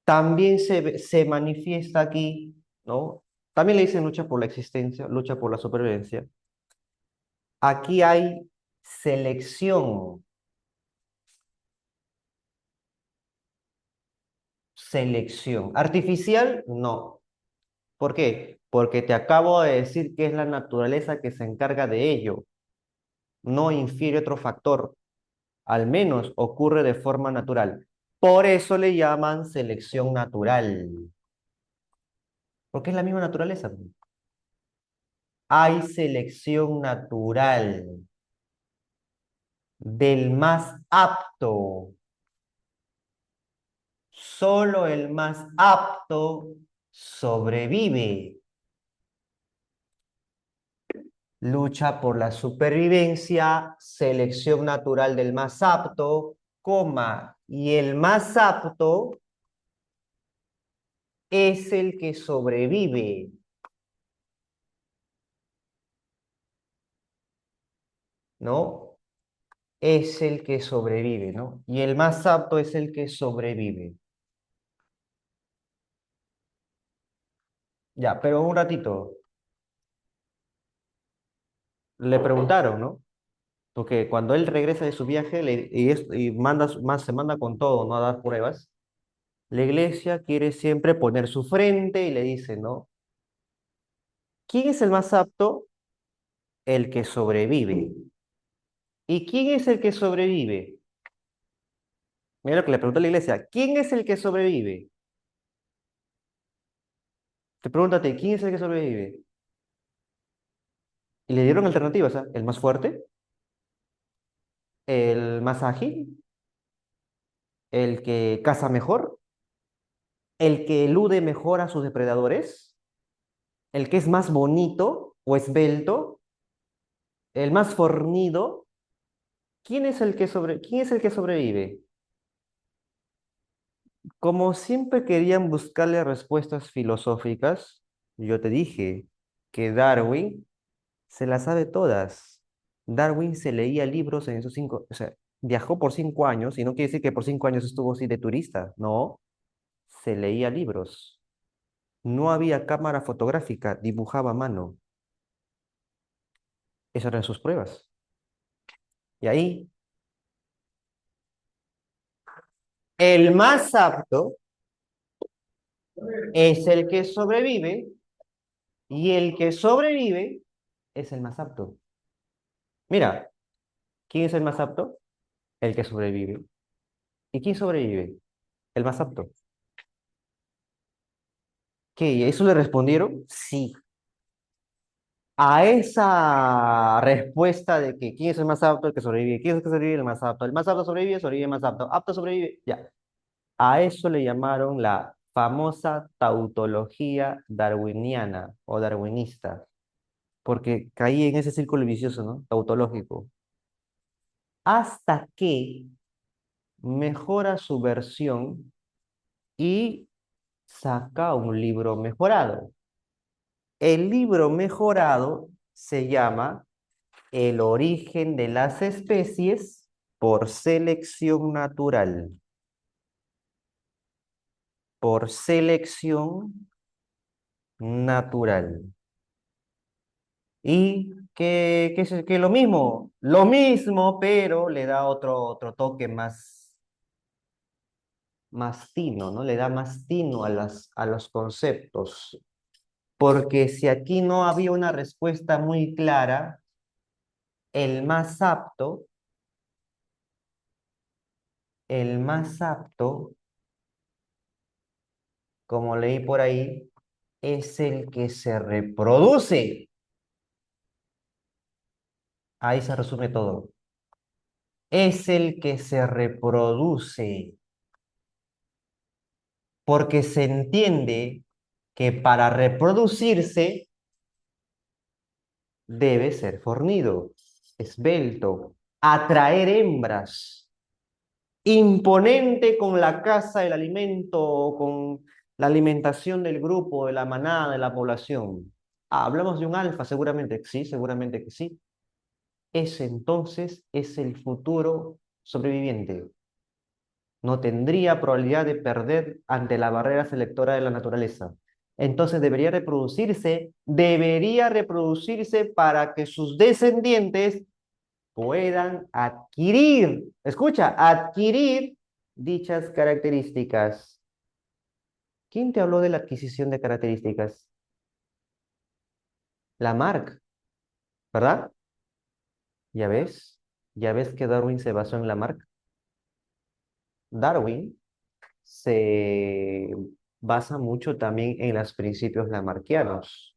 También se manifiesta aquí, ¿no? También le dicen lucha por la existencia, lucha por la supervivencia. Aquí hay selección. Selección. ¿Artificial? No. ¿Por qué? Porque te acabo de decir que es la naturaleza que se encarga de ello. No infiere otro factor. Al menos ocurre de forma natural. Por eso le llaman selección natural. Porque es la misma naturaleza. Hay selección natural del más apto. Solo el más apto sobrevive. Lucha por la supervivencia, selección natural del más apto, coma, y el más apto es el que sobrevive, ¿no? Es el que sobrevive, ¿no? Y el más apto es el que sobrevive. Ya, pero un ratito, le preguntaron, ¿no? Porque cuando él regresa de su viaje se manda con todo, ¿no? A dar pruebas. La iglesia quiere siempre poner su frente y le dice, ¿no? ¿Quién es el más apto? El que sobrevive. ¿Y quién es el que sobrevive? Mira lo que le preguntó la iglesia. ¿Quién es el que sobrevive? Te pregúntate, ¿quién es el que sobrevive? Y le dieron alternativas, ¿ah? El más fuerte, el más ágil, el que caza mejor, el que elude mejor a sus depredadores, el que es más bonito o esbelto, el más fornido. ¿Quién es el que sobrevive? Como siempre querían buscarle respuestas filosóficas, yo te dije que Darwin se las sabe todas. Darwin se leía libros en esos 5, viajó por 5 años y no quiere decir que por 5 años estuvo así de turista, no, se leía libros. No había cámara fotográfica, dibujaba a mano. Esas eran sus pruebas. Y ahí, el más apto es el que sobrevive y el que sobrevive es el más apto. Mira, ¿quién es el más apto? El que sobrevive. ¿Y quién sobrevive? El más apto. ¿Qué? ¿Eso le respondieron? Sí. A esa respuesta de que quién es el más apto, el que sobrevive, quién es el que sobrevive, el más apto, el más apto sobrevive, sobrevive el más apto, apto sobrevive, ya. A eso le llamaron la famosa tautología darwiniana o darwinista, porque caí en ese círculo vicioso, ¿no? Tautológico. Hasta que mejora su versión y saca un libro mejorado. El libro mejorado se llama El origen de las especies por selección natural. Por selección natural. Y que lo mismo, pero le da otro toque más tino, ¿no? Le da más tino a los conceptos. Porque si aquí no había una respuesta muy clara, el más apto, el más apto, como leí por ahí, es el que se reproduce. Ahí se resume todo. Es el que se reproduce, porque se entiende que para reproducirse debe ser fornido, esbelto, atraer hembras, imponente con la caza, el alimento, con la alimentación del grupo, de la manada, de la población. Hablamos de un alfa, seguramente, sí, seguramente que sí. Ese entonces es el futuro sobreviviente. No tendría probabilidad de perder ante la barrera selectora de la naturaleza. Entonces debería reproducirse para que sus descendientes puedan adquirir, escucha, adquirir dichas características. ¿Quién te habló de la adquisición de características? Lamarck, ¿verdad? ¿Ya ves? ¿Ya ves que Darwin se basó en Lamarck? Darwin se basa mucho también en los principios lamarckianos.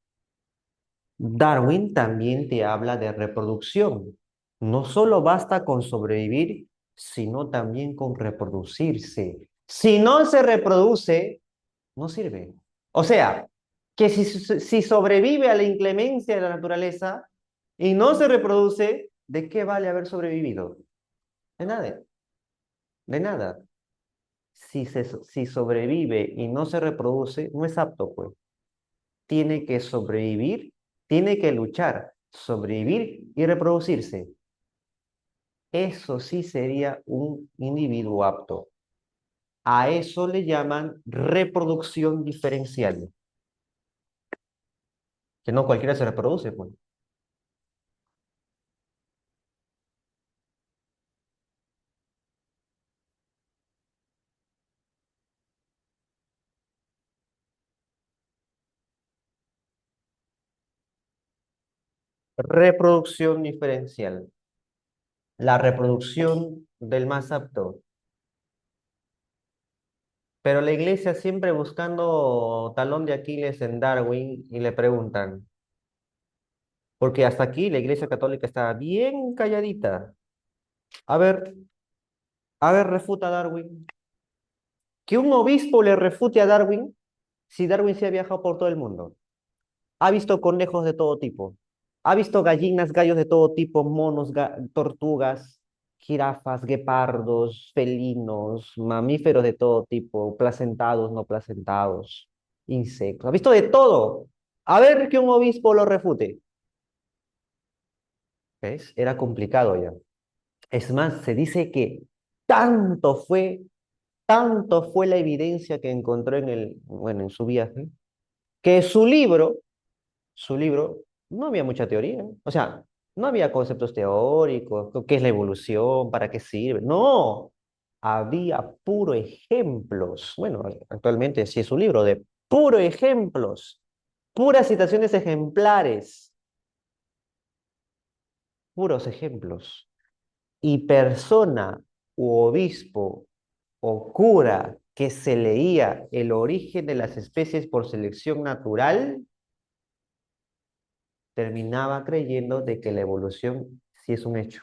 Darwin también te habla de reproducción. No solo basta con sobrevivir, sino también con reproducirse. Si no se reproduce, no sirve. O sea, que si sobrevive a la inclemencia de la naturaleza y no se reproduce, ¿de qué vale haber sobrevivido? De nada, de nada. Si sobrevive y no se reproduce, no es apto, pues. Tiene que sobrevivir, tiene que luchar, sobrevivir y reproducirse. Eso sí sería un individuo apto. A eso le llaman reproducción diferencial, que no cualquiera se reproduce, pues. Reproducción diferencial, la reproducción del más apto. Pero la iglesia siempre buscando talón de Aquiles en Darwin y le preguntan, porque hasta aquí la iglesia católica está bien calladita. A ver, a ver, refuta a Darwin. Que un obispo le refute a Darwin si Darwin se ha viajado por todo el mundo. Ha visto conejos de todo tipo. Ha visto gallinas, gallos de todo tipo, monos, tortugas. jirafas, guepardos, felinos, mamíferos de todo tipo, placentados, no placentados, insectos. Ha visto de todo. A ver que un obispo lo refute. ¿Ves? Era complicado ya. Es más, se dice que tanto fue, tanto fue la evidencia que encontró bueno, en su viaje, que su libro, no había mucha teoría. O sea, no había conceptos teóricos, qué es la evolución, para qué sirve. No, había puro ejemplos. Bueno, actualmente sí es un libro de puro ejemplos, puras citaciones ejemplares, puros ejemplos. Y persona u obispo o cura que se leía el origen de las especies por selección natural, terminaba creyendo de que la evolución sí es un hecho.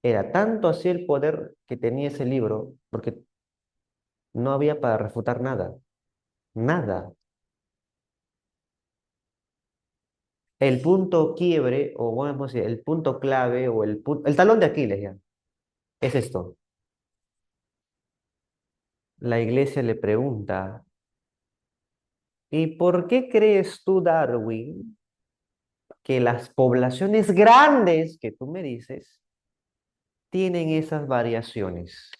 Era tanto así el poder que tenía ese libro, porque no había para refutar nada, nada. El punto quiebre, o bueno, vamos a decir, el punto clave, o el talón de Aquiles ya, es esto. La iglesia le pregunta, ¿y por qué crees tú, Darwin, que las poblaciones grandes que tú me dices tienen esas variaciones?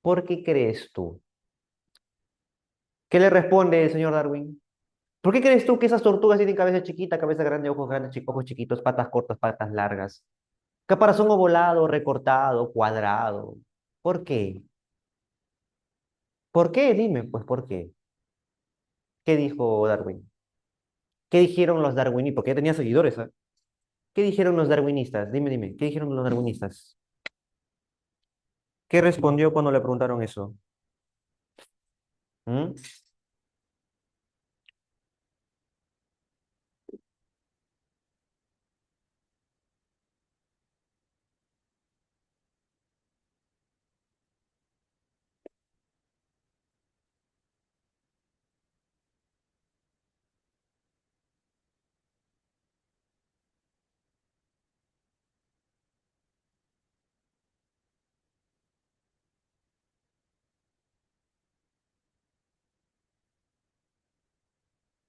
¿Por qué crees tú? ¿Qué le responde el señor Darwin? ¿Por qué crees tú que esas tortugas tienen cabeza chiquita, cabeza grande, ojos grandes, ojos chiquitos, patas cortas, patas largas? Caparazón ovalado, recortado, cuadrado. ¿Por qué? ¿Por qué? Dime, pues, ¿por qué? ¿Qué dijo Darwin? ¿Qué dijeron los darwinistas? Porque ya tenía seguidores, ¿ah? ¿Qué dijeron los darwinistas? Dime, ¿qué dijeron los darwinistas? ¿Qué respondió cuando le preguntaron eso? ¿Mm?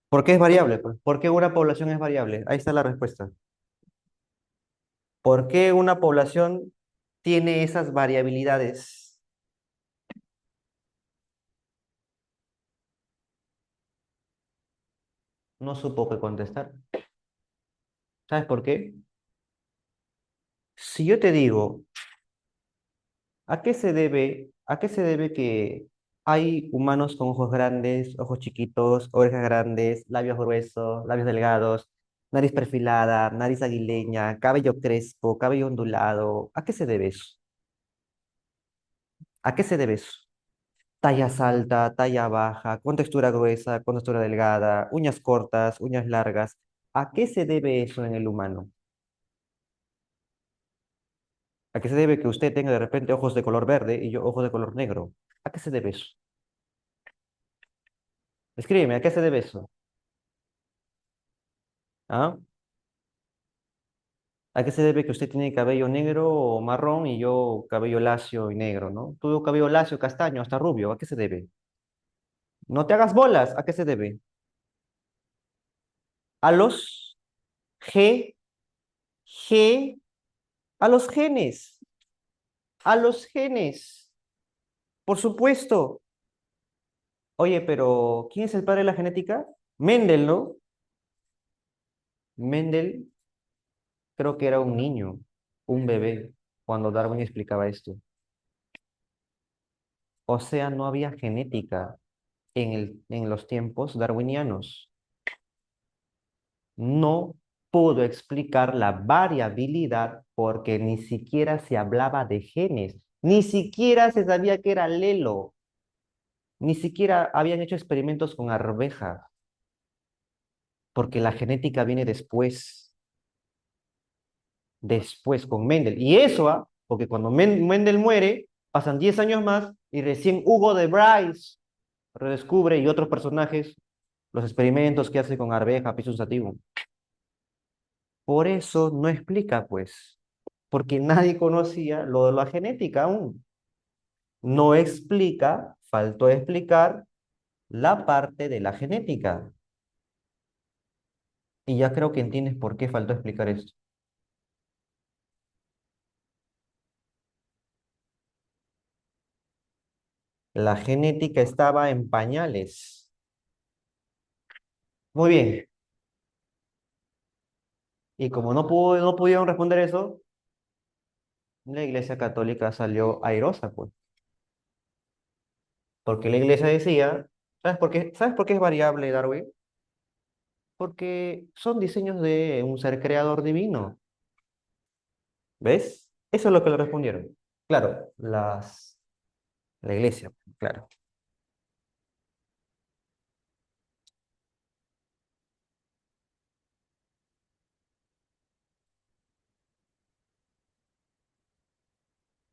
¿Por qué es variable? Pues? ¿Por qué una población es variable? Ahí está la respuesta. ¿Por qué una población tiene esas variabilidades? No supo qué contestar. ¿Sabes por qué? Si yo te digo, ¿a qué se debe que hay humanos con ojos grandes, ojos chiquitos, orejas grandes, labios gruesos, labios delgados, nariz perfilada, nariz aguileña, cabello crespo, cabello ondulado? ¿A qué se debe eso? ¿A qué se debe eso? Talla alta, talla baja, con textura gruesa, con textura delgada, uñas cortas, uñas largas. ¿A qué se debe eso en el humano? ¿A qué se debe que usted tenga de repente ojos de color verde y yo ojos de color negro? ¿A qué se debe eso? Escríbeme, ¿a qué se debe eso? ¿Ah? ¿A qué se debe que usted tiene cabello negro o marrón y yo cabello lacio y negro, ¿no? Tú cabello lacio, castaño, hasta rubio. ¿A qué se debe? No te hagas bolas. ¿A qué se debe? A los G, G, a los genes. A los genes. Por supuesto. Oye, pero ¿quién es el padre de la genética? Mendel, ¿no? Mendel creo que era un niño, un bebé, cuando Darwin explicaba esto. O sea, no había genética en los tiempos darwinianos. No pudo explicar la variabilidad porque ni siquiera se hablaba de genes, ni siquiera se sabía que era alelo, ni siquiera habían hecho experimentos con arvejas, porque la genética viene después con Mendel. Y eso, porque cuando Mendel muere, pasan 10 años más y recién Hugo de Bryce redescubre y otros personajes los experimentos que hace con arveja, Pisum sativum. Por eso no explica, pues. porque nadie conocía lo de la genética aún. No explica, faltó explicar la parte de la genética. Y ya creo que entiendes por qué faltó explicar esto. La genética estaba en pañales. Muy bien. Y como no pudieron responder eso, la Iglesia Católica salió airosa, pues. Porque la Iglesia decía, ¿sabes por qué es variable, Darwin? Porque son diseños de un ser creador divino. ¿Ves? Eso es lo que le respondieron. Claro, la Iglesia, claro.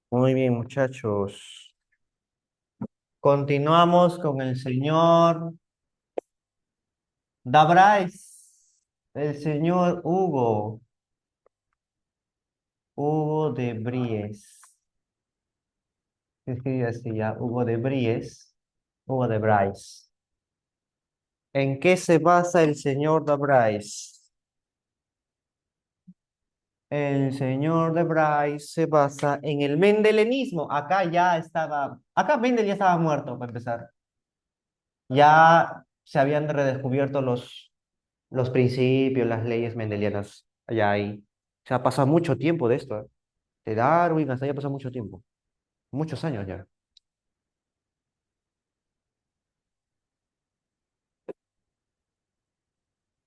Muy bien, muchachos. Continuamos con el señor Dabrais, el señor Hugo de Bries. Se escribe así ya, Hugo de Bries, Hugo de Brais. ¿En qué se basa el señor Dabrais? El señor de Bryce se basa en el mendelenismo. Acá Mendel ya estaba muerto, para empezar. Ya se habían redescubierto los principios, las leyes mendelianas allá ahí. O sea, ha pasado mucho tiempo de esto, ¿eh? De Darwin hasta ya pasado mucho tiempo. Muchos años ya.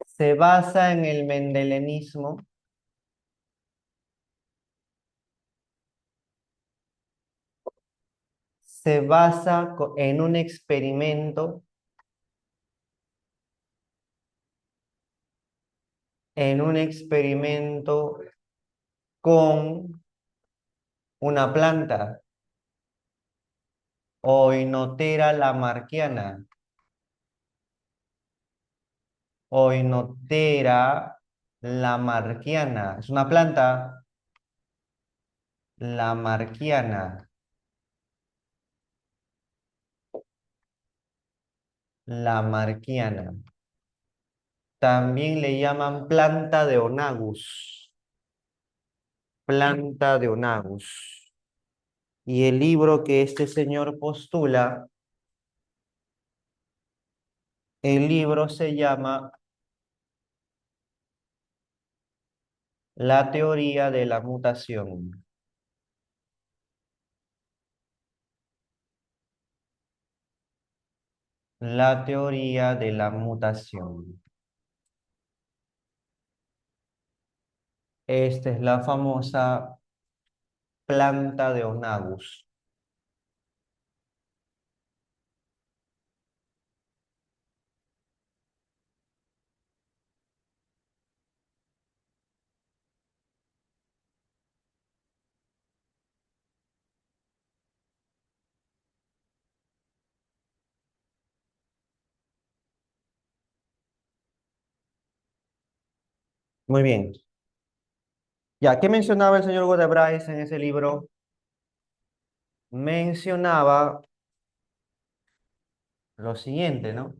Se basa en el mendelenismo. Se basa en un experimento con una planta, Oinotera lamarckiana. Oinotera lamarckiana. Es una planta lamarckiana. Lamarckiana. También le llaman planta de Onagus. Planta de Onagus. Y el libro que este señor postula, el libro se llama La teoría de la mutación. La teoría de la mutación. Esta es la famosa planta de Onagus. Muy bien. Ya, ¿qué mencionaba el señor Godebrecht en ese libro? Mencionaba lo siguiente, ¿no?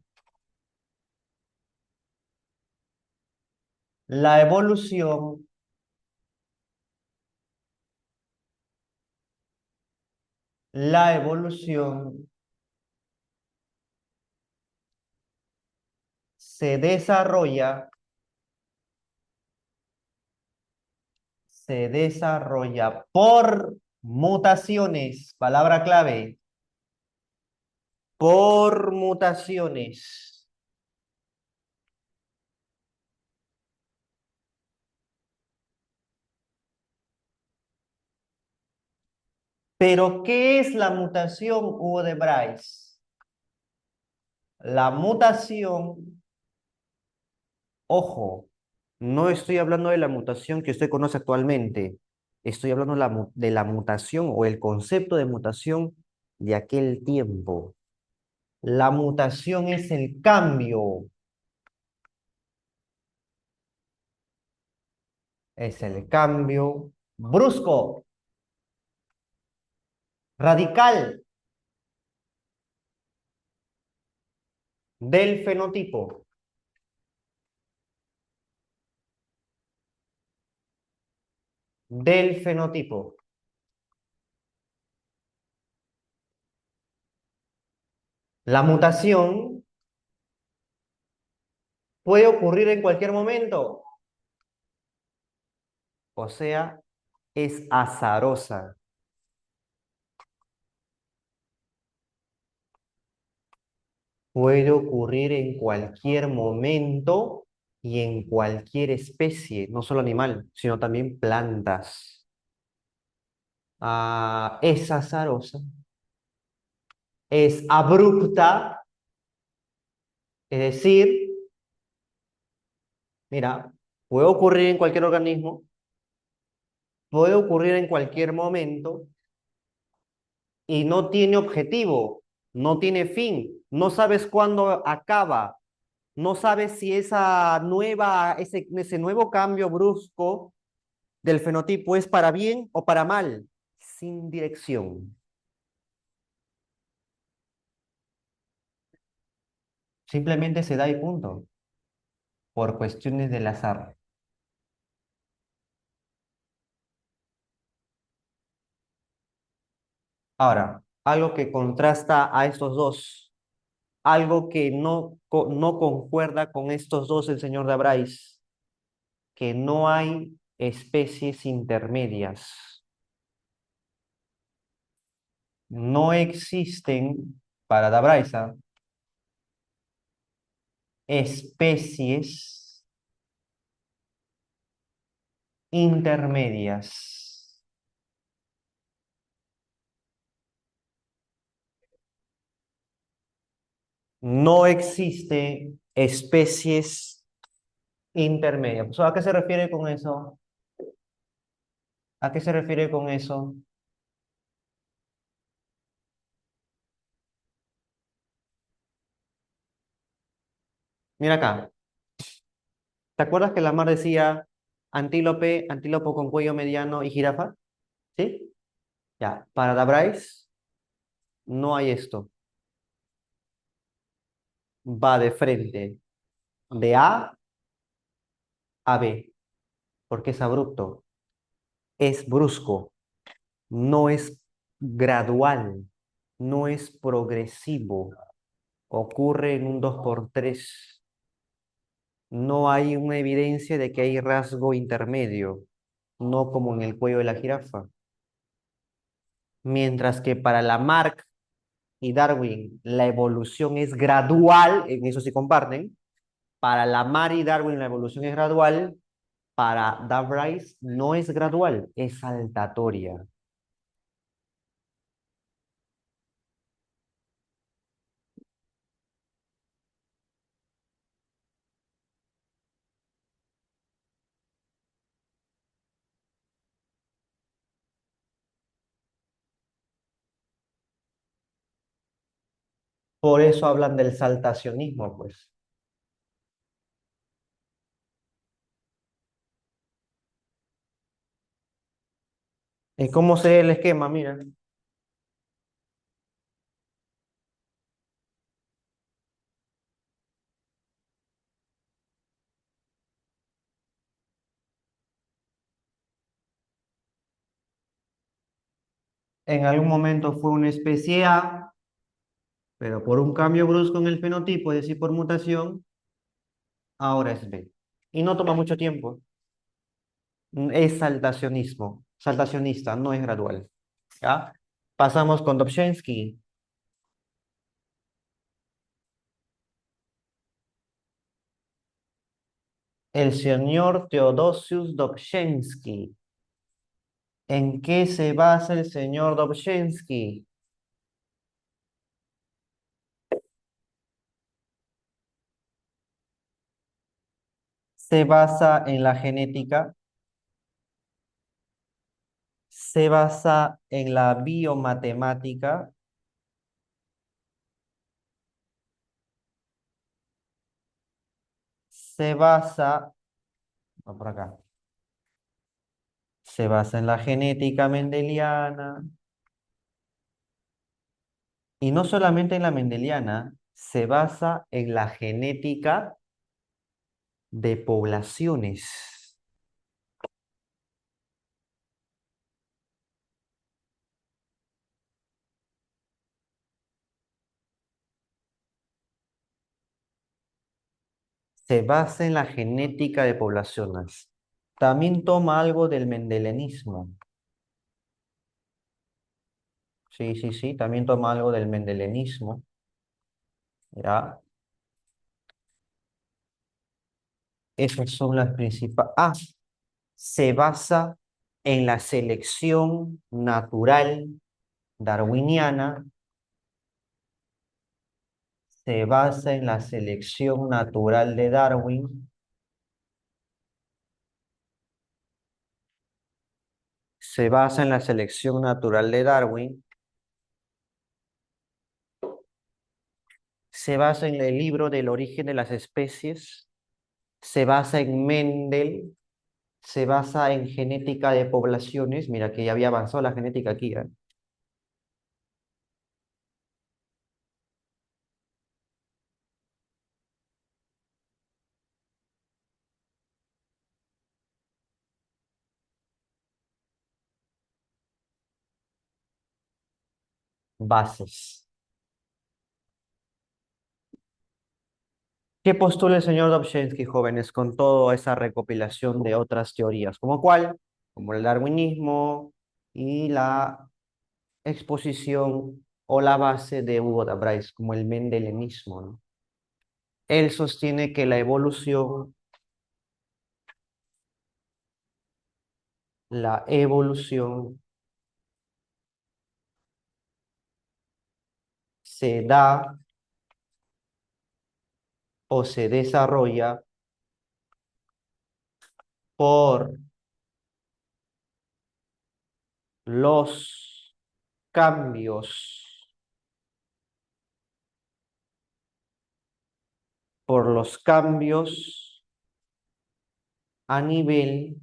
La evolución, la evolución se desarrolla por mutaciones, palabra clave, por mutaciones. Pero, ¿qué es la mutación, Hugo de Bryce? La mutación, ojo, no estoy hablando de la mutación que usted conoce actualmente. Estoy hablando de la mutación o el concepto de mutación de aquel tiempo. La mutación es el cambio brusco, radical, del fenotipo. Del fenotipo. La mutación puede ocurrir en cualquier momento, o sea, es azarosa. Puede ocurrir en cualquier momento y en cualquier especie, no solo animal, sino también plantas. Es azarosa, es abrupta, es decir, mira, puede ocurrir en cualquier organismo, puede ocurrir en cualquier momento y no tiene objetivo, no tiene fin, no sabes cuándo acaba, no sabes si ese nuevo cambio brusco del fenotipo es para bien o para mal, sin dirección. Simplemente se da y punto, por cuestiones del azar. Ahora, algo que contrasta a estos dos, algo que no concuerda con estos dos, el señor de Bryce, que no hay especies intermedias. No existen, para Dabraisa, especies intermedias. No existen especies intermedias. O sea, ¿a qué se refiere con eso? ¿A qué se refiere con eso? Mira acá. ¿Te acuerdas que la mar decía antílope, antílope con cuello mediano y jirafa? ¿Sí? Ya. Para Dabrais no hay esto. Va de frente, de a B, porque es abrupto, es brusco, no es gradual, no es progresivo, ocurre en un 2x3. No hay una evidencia de que hay rasgo intermedio, no como en el cuello de la jirafa. Mientras que para Lamarck y Darwin la evolución es gradual, en eso sí comparten. Para Lamarck y Darwin la evolución es gradual, para Davrice no es gradual, es saltatoria. Por eso hablan del saltacionismo, pues. ¿Y cómo se ve el esquema? Mira, en algún momento fue una especie A, pero por un cambio brusco en el fenotipo, es decir, por mutación, ahora es B. Y no toma mucho tiempo. Es saltacionismo, saltacionista, no es gradual. ¿Ya? Pasamos con Dobzhansky. El señor Theodosius Dobzhansky. ¿En qué se basa el señor Dobzhansky? Se basa en la genética, se basa en la biomatemática, se basa, no, por acá, se basa en la genética mendeliana y no solamente en la mendeliana, se basa en la genética de poblaciones. Se basa en la genética de poblaciones. También toma algo del mendelenismo. Sí, sí, sí, también toma algo del mendelenismo. ¿Ya? Esas son las principales. Ah, se basa en la selección natural darwiniana. Se basa en la selección natural de Darwin. Se basa en la selección natural de Darwin. Se basa en el libro del origen de las especies. Se basa en Mendel. Se basa en genética de poblaciones. Mira que ya había avanzado la genética aquí, ¿eh? Bases. ¿Qué postula el señor Dobzhansky, jóvenes, con toda esa recopilación de otras teorías? ¿Como cuál? Como el darwinismo y la exposición o la base de Hugo de Bryce, como el mendelenismo, ¿no? Él sostiene que la evolución se da o se desarrolla por los cambios, por los cambios a nivel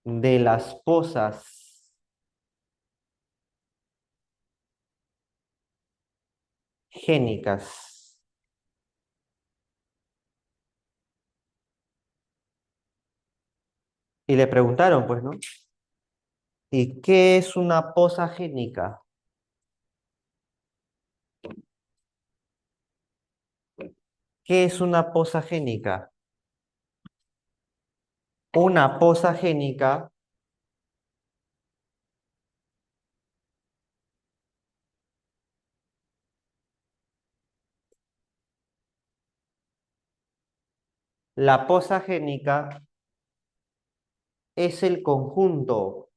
de las posas génicas. Y le preguntaron, pues, ¿no? ¿Y qué es una posa génica? ¿Qué es una posa génica? Una posa génica, la posa génica es el conjunto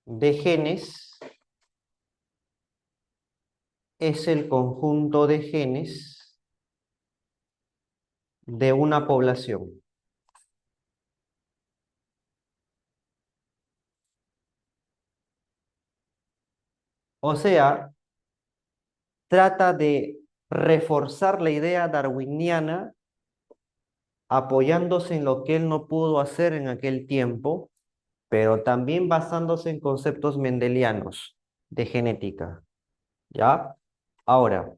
de genes, es el conjunto de genes de una población. O sea, trata de reforzar la idea darwiniana apoyándose en lo que él no pudo hacer en aquel tiempo, pero también basándose en conceptos mendelianos de genética. ¿Ya? Ahora,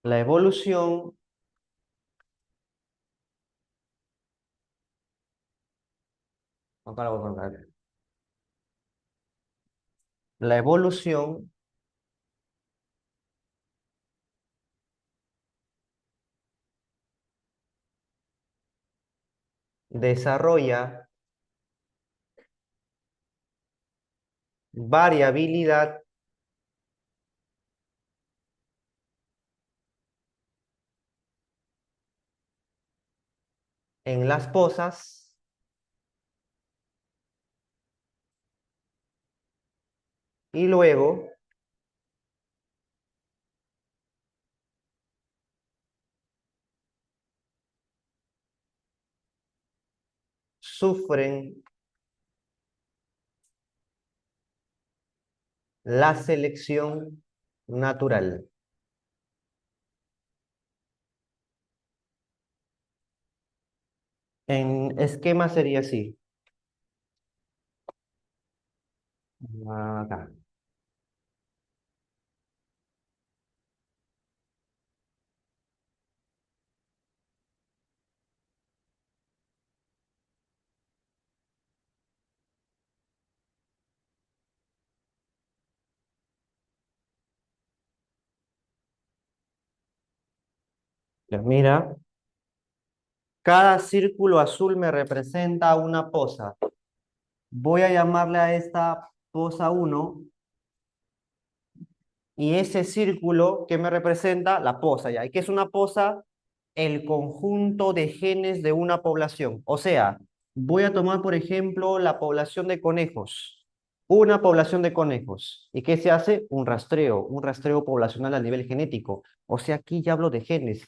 la evolución, acá lo voy a poner. La evolución desarrolla variabilidad en las posas y luego sufren la selección natural. En esquema sería así. Acá. Ya, mira, cada círculo azul me representa una poza. Voy a llamarle a esta poza uno y ese círculo que me representa la poza, ¿ya? ¿Y qué es una poza? El conjunto de genes de una población. O sea, voy a tomar, por ejemplo, la población de conejos. Una población de conejos. ¿Y qué se hace? Un rastreo poblacional a nivel genético. O sea, aquí ya hablo de genes.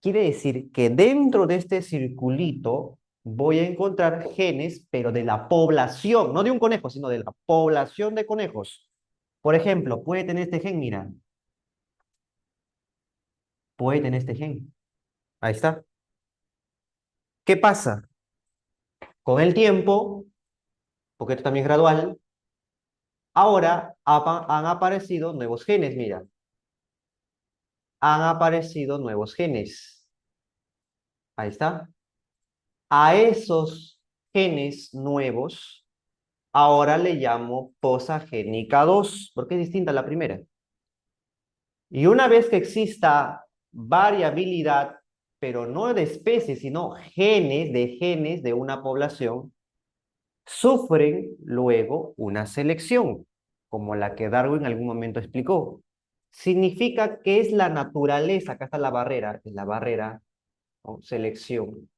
Quiere decir que dentro de este circulito voy a encontrar genes, pero de la población, no de un conejo, sino de la población de conejos. Por ejemplo, puede tener este gen, mira, puede tener este gen. Ahí está. ¿Qué pasa? Con el tiempo, porque esto también es gradual, ahora han aparecido nuevos genes, mira, han aparecido nuevos genes. Ahí está. A esos genes nuevos, ahora le llamo posagénica 2, porque es distinta a la primera. Y una vez que exista variabilidad, pero no de especies, sino genes de una población, sufren luego una selección, como la que Darwin en algún momento explicó. Significa que es la naturaleza, acá está la barrera, ¿no? Selección.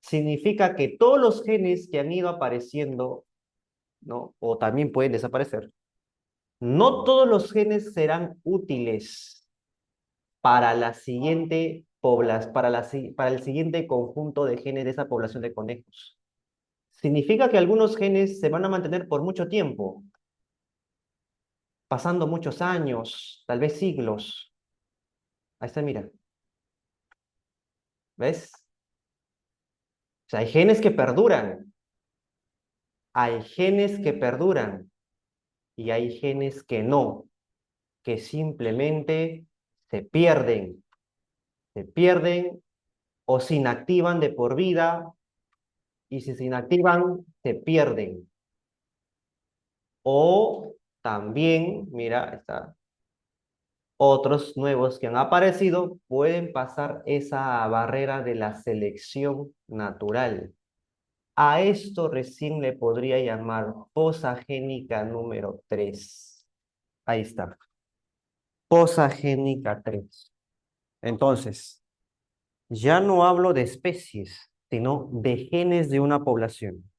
Significa que todos los genes que han ido apareciendo, ¿no? O también pueden desaparecer, no todos los genes serán útiles para la siguiente para el siguiente conjunto de genes de esa población de conejos. Significa que algunos genes se van a mantener por mucho tiempo, pasando muchos años, tal vez siglos. Ahí está, mira. ¿Ves? O sea, hay genes que perduran, hay genes que perduran y hay genes que no, que simplemente se pierden, se pierden o se inactivan de por vida y si se inactivan, se pierden. O también, mira, está, otros nuevos que han aparecido pueden pasar esa barrera de la selección natural. A esto recién le podría llamar posagénica número 3. Ahí está, posagénica 3. Entonces, ya no hablo de especies, sino de genes de una población.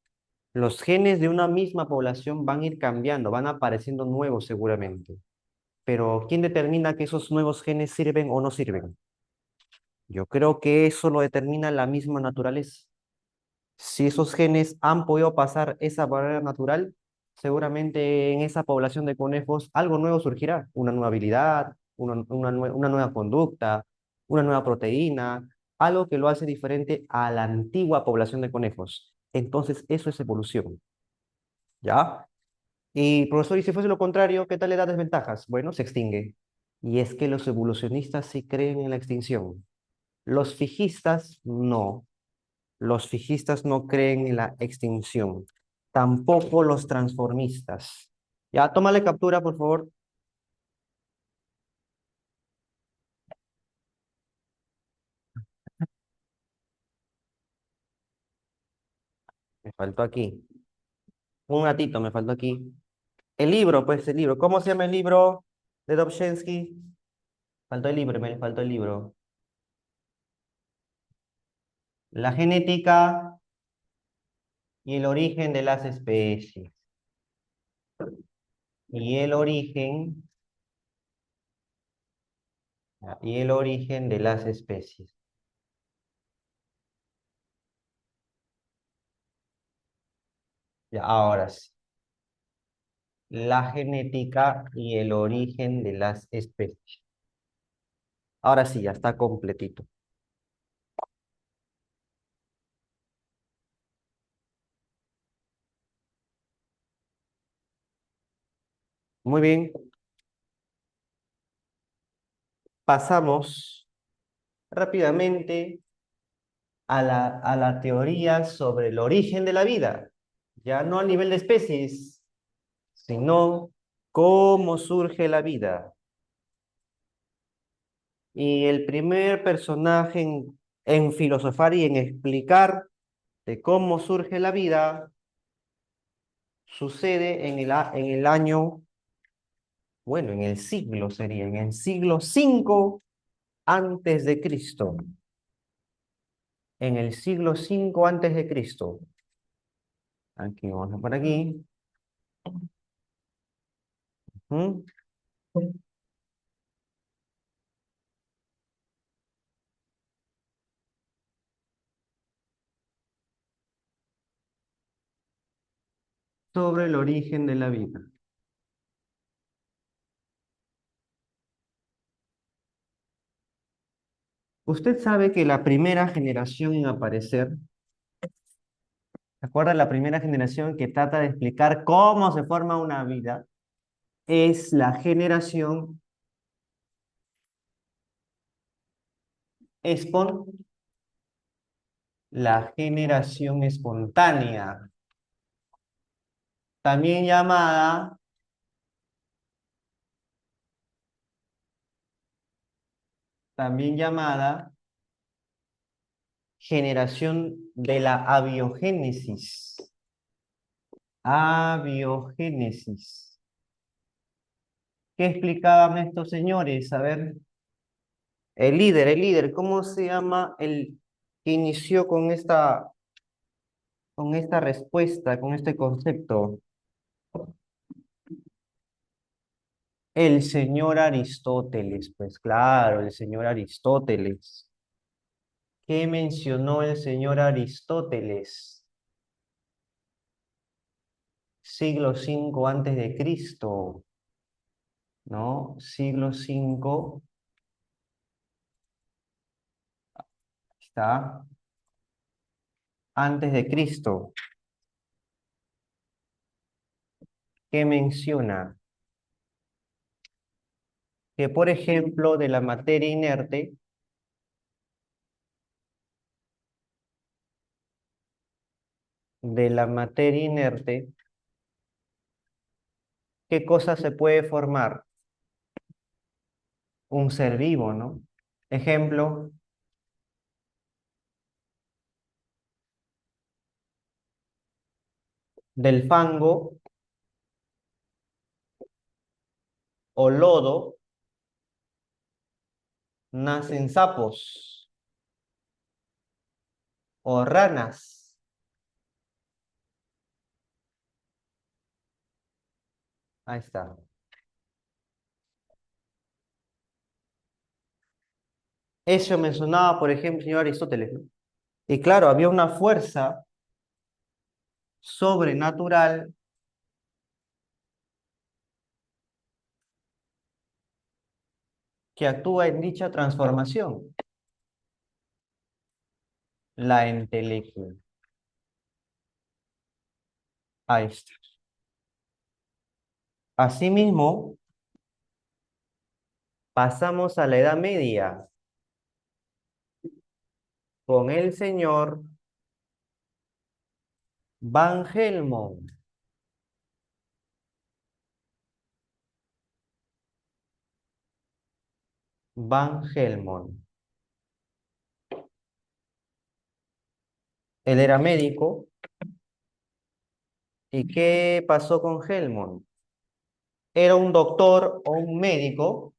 Los genes de una misma población van a ir cambiando, van apareciendo nuevos seguramente. Pero ¿quién determina que esos nuevos genes sirven o no sirven? Yo creo que eso lo determina la misma naturaleza. Si esos genes han podido pasar esa barrera natural, seguramente en esa población de conejos algo nuevo surgirá, una nueva habilidad, una nueva conducta, una nueva proteína, algo que lo hace diferente a la antigua población de conejos. Entonces, eso es evolución, ¿ya? Y profesor, y si fuese lo contrario, ¿qué tal le da desventajas? Bueno, se extingue. Y es que los evolucionistas sí creen en la extinción. Los fijistas no. Los fijistas no creen en la extinción. Tampoco los transformistas. Ya, tómale captura, por favor. Me faltó aquí. Un ratito me faltó aquí. El libro, pues el libro. ¿Cómo se llama el libro de Dobzhansky? Faltó el libro, me faltó el libro. La genética y el origen de las especies. Y el origen, y el origen de las especies. Ya, ahora sí. La genética y el origen de las especies. Ahora sí, ya está completito. Muy bien, pasamos rápidamente a la teoría sobre el origen de la vida. Ya no a nivel de especies, sino cómo surge la vida. Y el primer personaje en filosofar y en explicar de cómo surge la vida sucede en el año, bueno, en el siglo sería, en el siglo 5 antes de Cristo. En el siglo 5 antes de Cristo. Aquí vamos a por aquí. ¿Mm? Sobre el origen de la vida. Usted sabe que la primera generación en aparecer, ¿se acuerda? La primera generación que trata de explicar cómo se forma una vida, es la generación espon, la generación espontánea, también llamada, también llamada generación de la abiogénesis. Abiogénesis. ¿Qué explicaban estos señores? A ver, el líder, ¿cómo se llama el que inició con esta respuesta, con este concepto? El señor Aristóteles, pues claro, el señor Aristóteles. ¿Qué mencionó el señor Aristóteles? Siglo 5 antes de Cristo, ¿no? Siglo 5 está antes de Cristo. ¿Qué menciona? Que, por ejemplo, de la materia inerte, ¿qué cosa se puede formar? Un ser vivo, ¿no? Ejemplo, del fango o lodo nacen sapos o ranas. Ahí está. Eso mencionaba, por ejemplo, el señor Aristóteles, ¿no? Y claro, había una fuerza sobrenatural que actúa en dicha transformación, la entelequia. Ahí está. Asimismo, pasamos a la Edad Media con el señor Van Helmont. Van Helmont. Él era médico. ¿Y qué pasó con Helmont? Era un doctor o un médico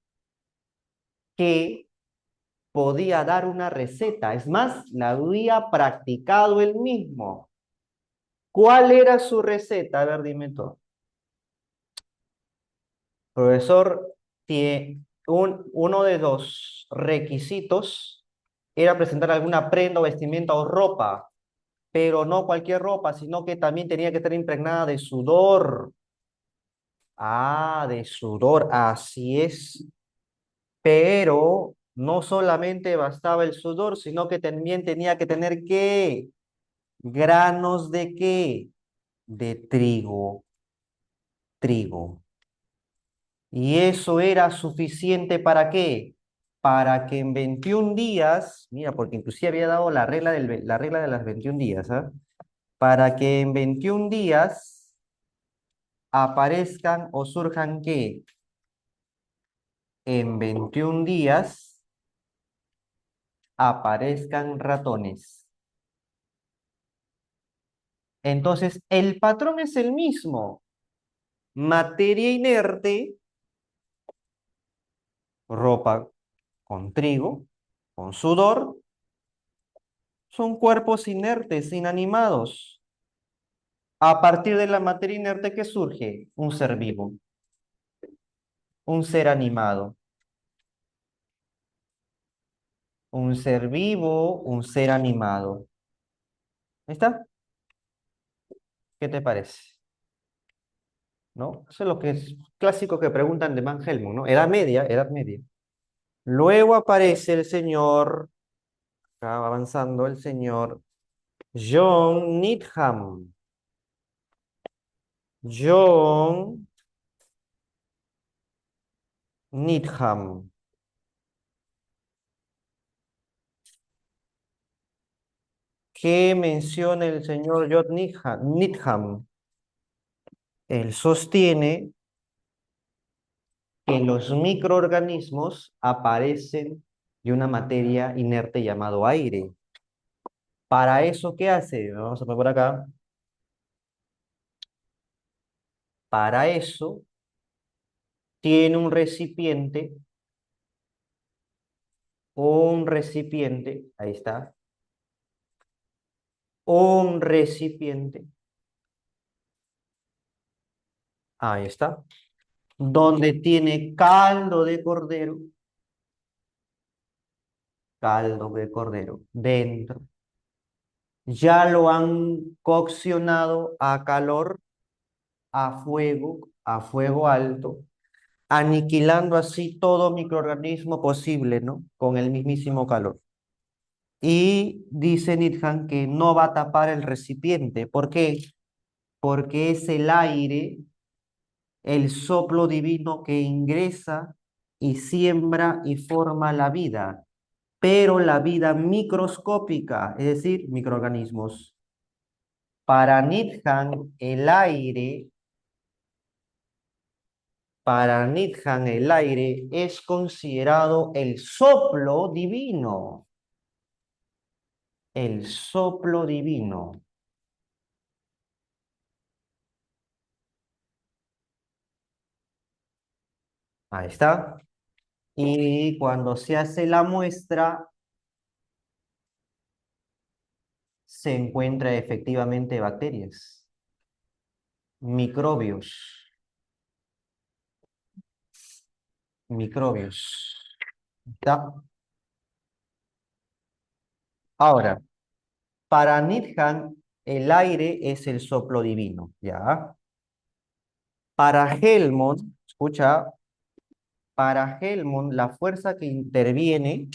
que podía dar una receta. Es más, la había practicado él mismo. ¿Cuál era su receta? A ver, dime tú. Profesor, uno de los requisitos era presentar alguna prenda o vestimenta o ropa, pero no cualquier ropa, sino que también tenía que estar impregnada de sudor. Ah, de sudor, así es. Pero no solamente bastaba el sudor, sino que también tenía que tener ¿qué? Granos de ¿qué? De trigo, trigo. Y eso era suficiente ¿para qué? Para que en 21 días, mira, porque inclusive había dado la regla de las 21 días, ¿ah? Para que en 21 días aparezcan o surjan ¿qué? En 21 días aparezcan ratones. Entonces, el patrón es el mismo. Materia inerte, ropa con trigo, con sudor, son cuerpos inertes, inanimados. A partir de la materia inerte, ¿qué surge? Un ser vivo, un ser animado. Un ser vivo, un ser animado. ¿Ahí está? ¿Qué te parece? ¿No? Eso es lo que es clásico que preguntan de Van Helmont, ¿no? Edad media, edad media. Luego aparece el señor, acá va avanzando el señor John Needham. John Needham. ¿Qué menciona el señor John Needham? Él sostiene que los microorganismos aparecen de una materia inerte llamado aire. Para eso, ¿qué hace? Vamos a poner por acá. Para eso, tiene un recipiente, ahí está, un recipiente, ahí está, donde tiene caldo de cordero dentro. Ya lo han coccionado a calor, a fuego alto, aniquilando así todo microorganismo posible, ¿no? Con el mismísimo calor. Y dice Needham que no va a tapar el recipiente. ¿Por qué? Porque es el aire, el soplo divino que ingresa y siembra y forma la vida, pero la vida microscópica, es decir, microorganismos. Para Needham el aire es considerado el soplo divino. El soplo divino. Ahí está. Y cuando se hace la muestra, se encuentra efectivamente bacterias, microbios, microbios. ¿Está? Ahora, para Needham, el aire es el soplo divino, ¿ya? Para Helmont, escucha, para Helmont, la fuerza que interviene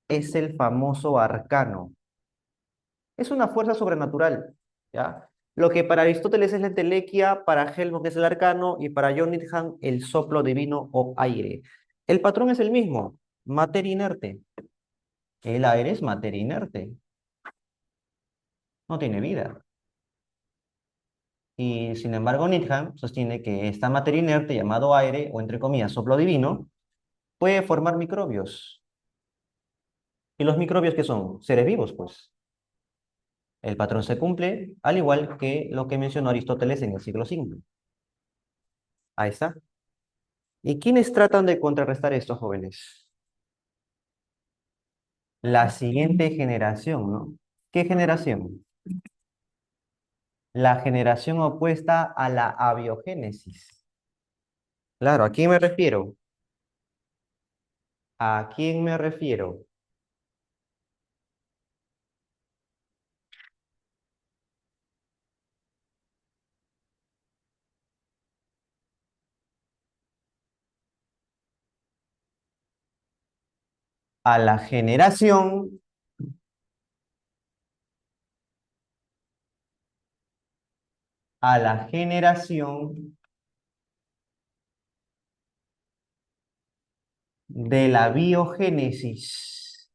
es el famoso arcano. Es una fuerza sobrenatural, ¿ya? Lo que para Aristóteles es la entelequia, para Helmont es el arcano y para John Needham el soplo divino o aire. El patrón es el mismo, materia inerte. El aire es materia inerte, no tiene vida. Y sin embargo, Needham sostiene que esta materia inerte, llamado aire, o entre comillas, soplo divino, puede formar microbios. ¿Y los microbios qué son? Seres vivos, pues. El patrón se cumple, al igual que lo que mencionó Aristóteles en el siglo V. Ahí está. ¿Y quiénes tratan de contrarrestar esto, jóvenes? La siguiente generación, ¿no? ¿Qué generación? La generación opuesta a la abiogénesis. Claro, ¿a quién me refiero? ¿A quién me refiero? a la generación a la generación de la biogénesis.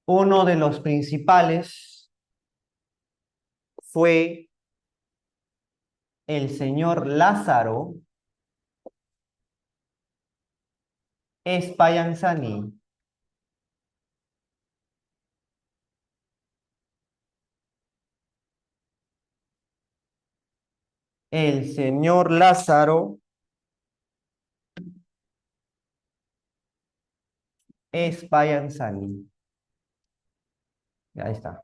Uno de los principales fue el señor Lázaro Spallanzani. El señor Lázaro Spallanzani. Ahí está.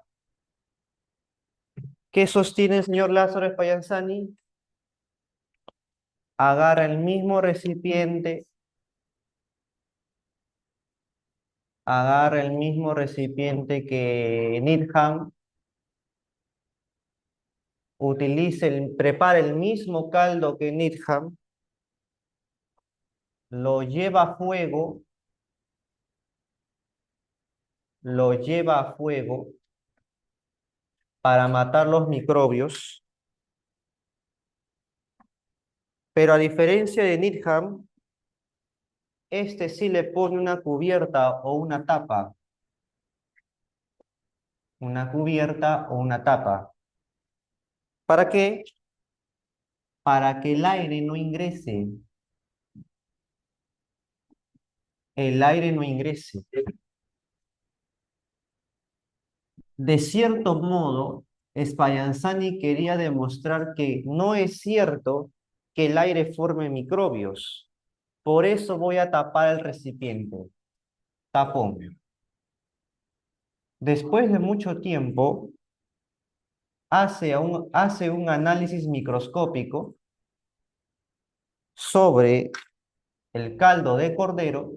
¿Qué sostiene el señor Lázaro Spallanzani? Agarra el mismo recipiente que Needham, prepara el mismo caldo que Needham, lo lleva a fuego, lo lleva a fuego para matar los microbios, pero a diferencia de Needham, este sí le pone una cubierta o una tapa, una cubierta o una tapa. ¿Para qué? Para que el aire no ingrese, el aire no ingrese. De cierto modo, Spallanzani quería demostrar que no es cierto que el aire forme microbios. Por eso voy a tapar el recipiente. Tapón. Después de mucho tiempo, hace un análisis microscópico sobre el caldo de cordero.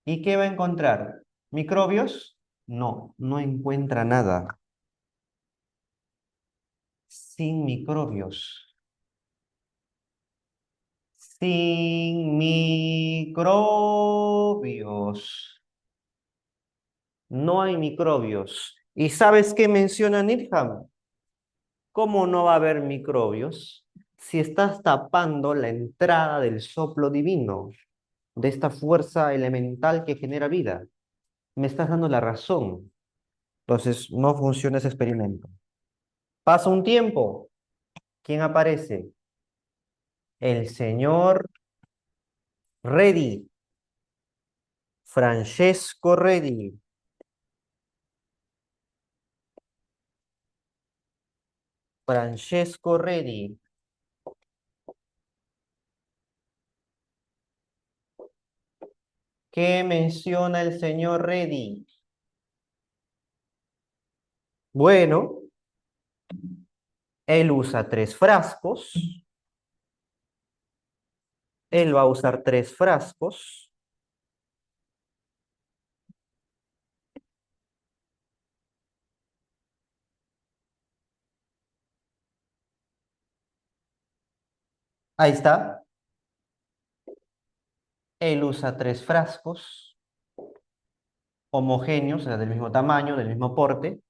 ¿Y qué va a encontrar? ¿Microbios? No, no encuentra nada. Sin microbios. Sin microbios. No hay microbios. ¿Y sabes qué menciona Needham? ¿Cómo no va a haber microbios si estás tapando la entrada del soplo divino, de esta fuerza elemental que genera vida? Me estás dando la razón. Entonces, no funciona ese experimento. Pasa un tiempo. ¿Quién aparece? El señor Redi, Francesco Redi. Francesco Redi. ¿Qué menciona el señor Redi? Bueno, él usa tres frascos. Él va a usar tres frascos. Ahí está. Él usa tres frascos homogéneos, o sea, del mismo tamaño, del mismo porte.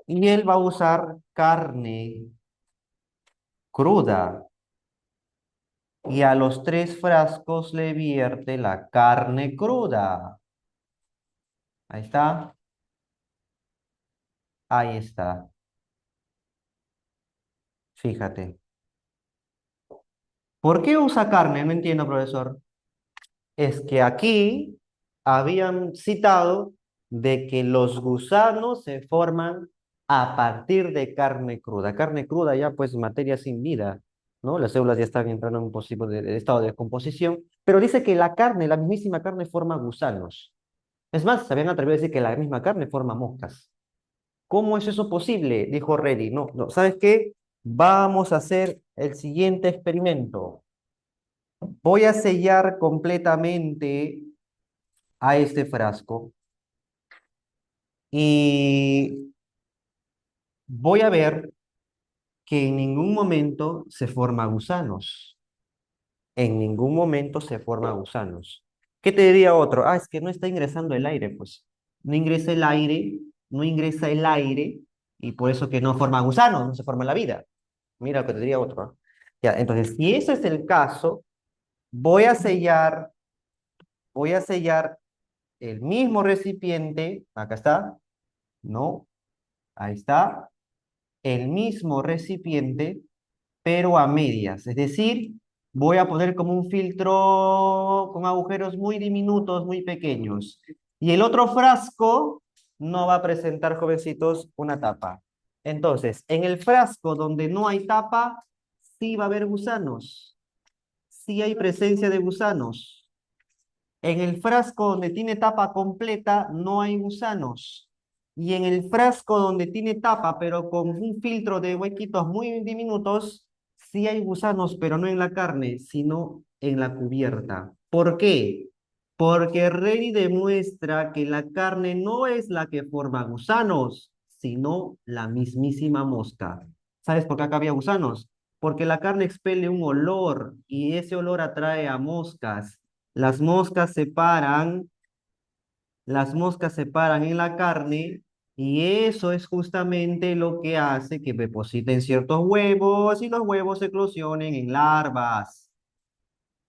Y él va a usar carne cruda. Y a los tres frascos le vierte la carne cruda. Ahí está. Ahí está. Fíjate. ¿Por qué usa carne? No entiendo, profesor. Es que aquí habían citado de que los gusanos se forman a partir de carne cruda. Carne cruda ya pues materia sin vida, ¿no? Las células ya están entrando en un posible estado de descomposición, pero dice que la carne, la mismísima carne forma gusanos. Es más, se habían atrevido a decir que la misma carne forma moscas. ¿Cómo es eso posible? Dijo Reddy. No, no, ¿sabes qué? Vamos a hacer el siguiente experimento. Voy a sellar completamente a este frasco y voy a ver que en ningún momento se forma gusanos. En ningún momento se forman gusanos. ¿Qué te diría otro? Ah, es que no está ingresando el aire, pues. No ingresa el aire, no ingresa el aire, y por eso que no forma gusanos, no se forma la vida. Mira lo que te diría otro. ¿Ah? Ya, entonces, si ese es el caso, voy a sellar, voy a sellar el mismo recipiente, acá está, no, ahí está, el mismo recipiente, pero a medias. Es decir, voy a poner como un filtro con agujeros muy diminutos, muy pequeños. Y el otro frasco no va a presentar, jovencitos, una tapa. Entonces, en el frasco donde no hay tapa, sí va a haber gusanos. Sí hay presencia de gusanos. En el frasco donde tiene tapa completa no hay gusanos. Y en el frasco donde tiene tapa, pero con un filtro de huequitos muy diminutos, sí hay gusanos, pero no en la carne, sino en la cubierta. ¿Por qué? Porque Redi demuestra que la carne no es la que forma gusanos, sino la mismísima mosca. ¿Sabes por qué acá había gusanos? Porque la carne expele un olor y ese olor atrae a moscas. Las moscas se paran, las moscas se paran en la carne y eso es justamente lo que hace que depositen ciertos huevos y los huevos eclosionen en larvas.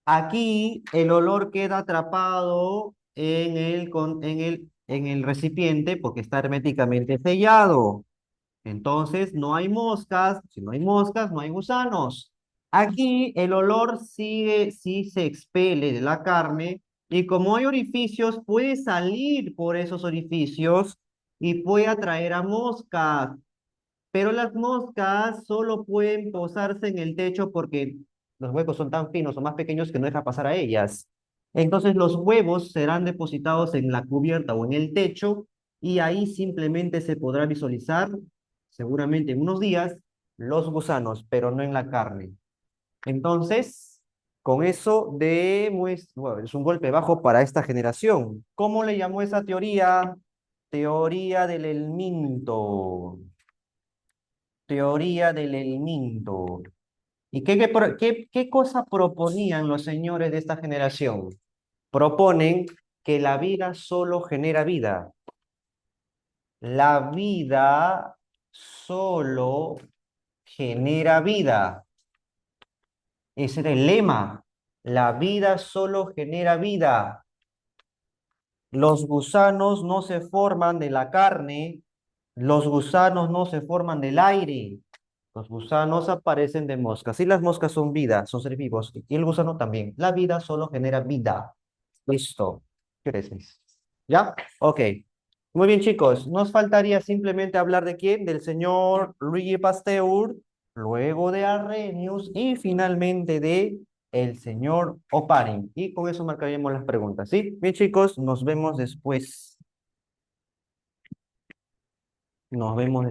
Aquí el olor queda atrapado en el recipiente porque está herméticamente sellado. Entonces, no hay moscas, si no hay moscas, no hay gusanos. Aquí el olor sigue, sí se expele de la carne y como hay orificios, puede salir por esos orificios y puede atraer a moscas. Pero las moscas solo pueden posarse en el techo porque los huecos son tan finos o más pequeños que no deja pasar a ellas. Entonces los huevos serán depositados en la cubierta o en el techo y ahí simplemente se podrá visualizar, seguramente en unos días, los gusanos, pero no en la carne. Entonces, con eso bueno, es un golpe bajo para esta generación. ¿Cómo le llamó esa teoría? Teoría del helminto. Teoría del elemento. ¿Y qué cosa proponían los señores de esta generación? Proponen que la vida solo genera vida. La vida solo genera vida. Ese era el lema. La vida solo genera vida. Los gusanos no se forman de la carne, los gusanos no se forman del aire, los gusanos aparecen de moscas y las moscas son vida, son seres vivos y el gusano también. La vida solo genera vida. Listo. ¿Qué eres, Miss? ¿Ya? Ok. Muy bien, chicos. Nos faltaría simplemente hablar de quién, del señor Louis Pasteur, luego de Arrhenius y finalmente de el señor Oparin. Y con eso marcaríamos las preguntas, ¿sí? Bien, chicos, nos vemos después. Nos vemos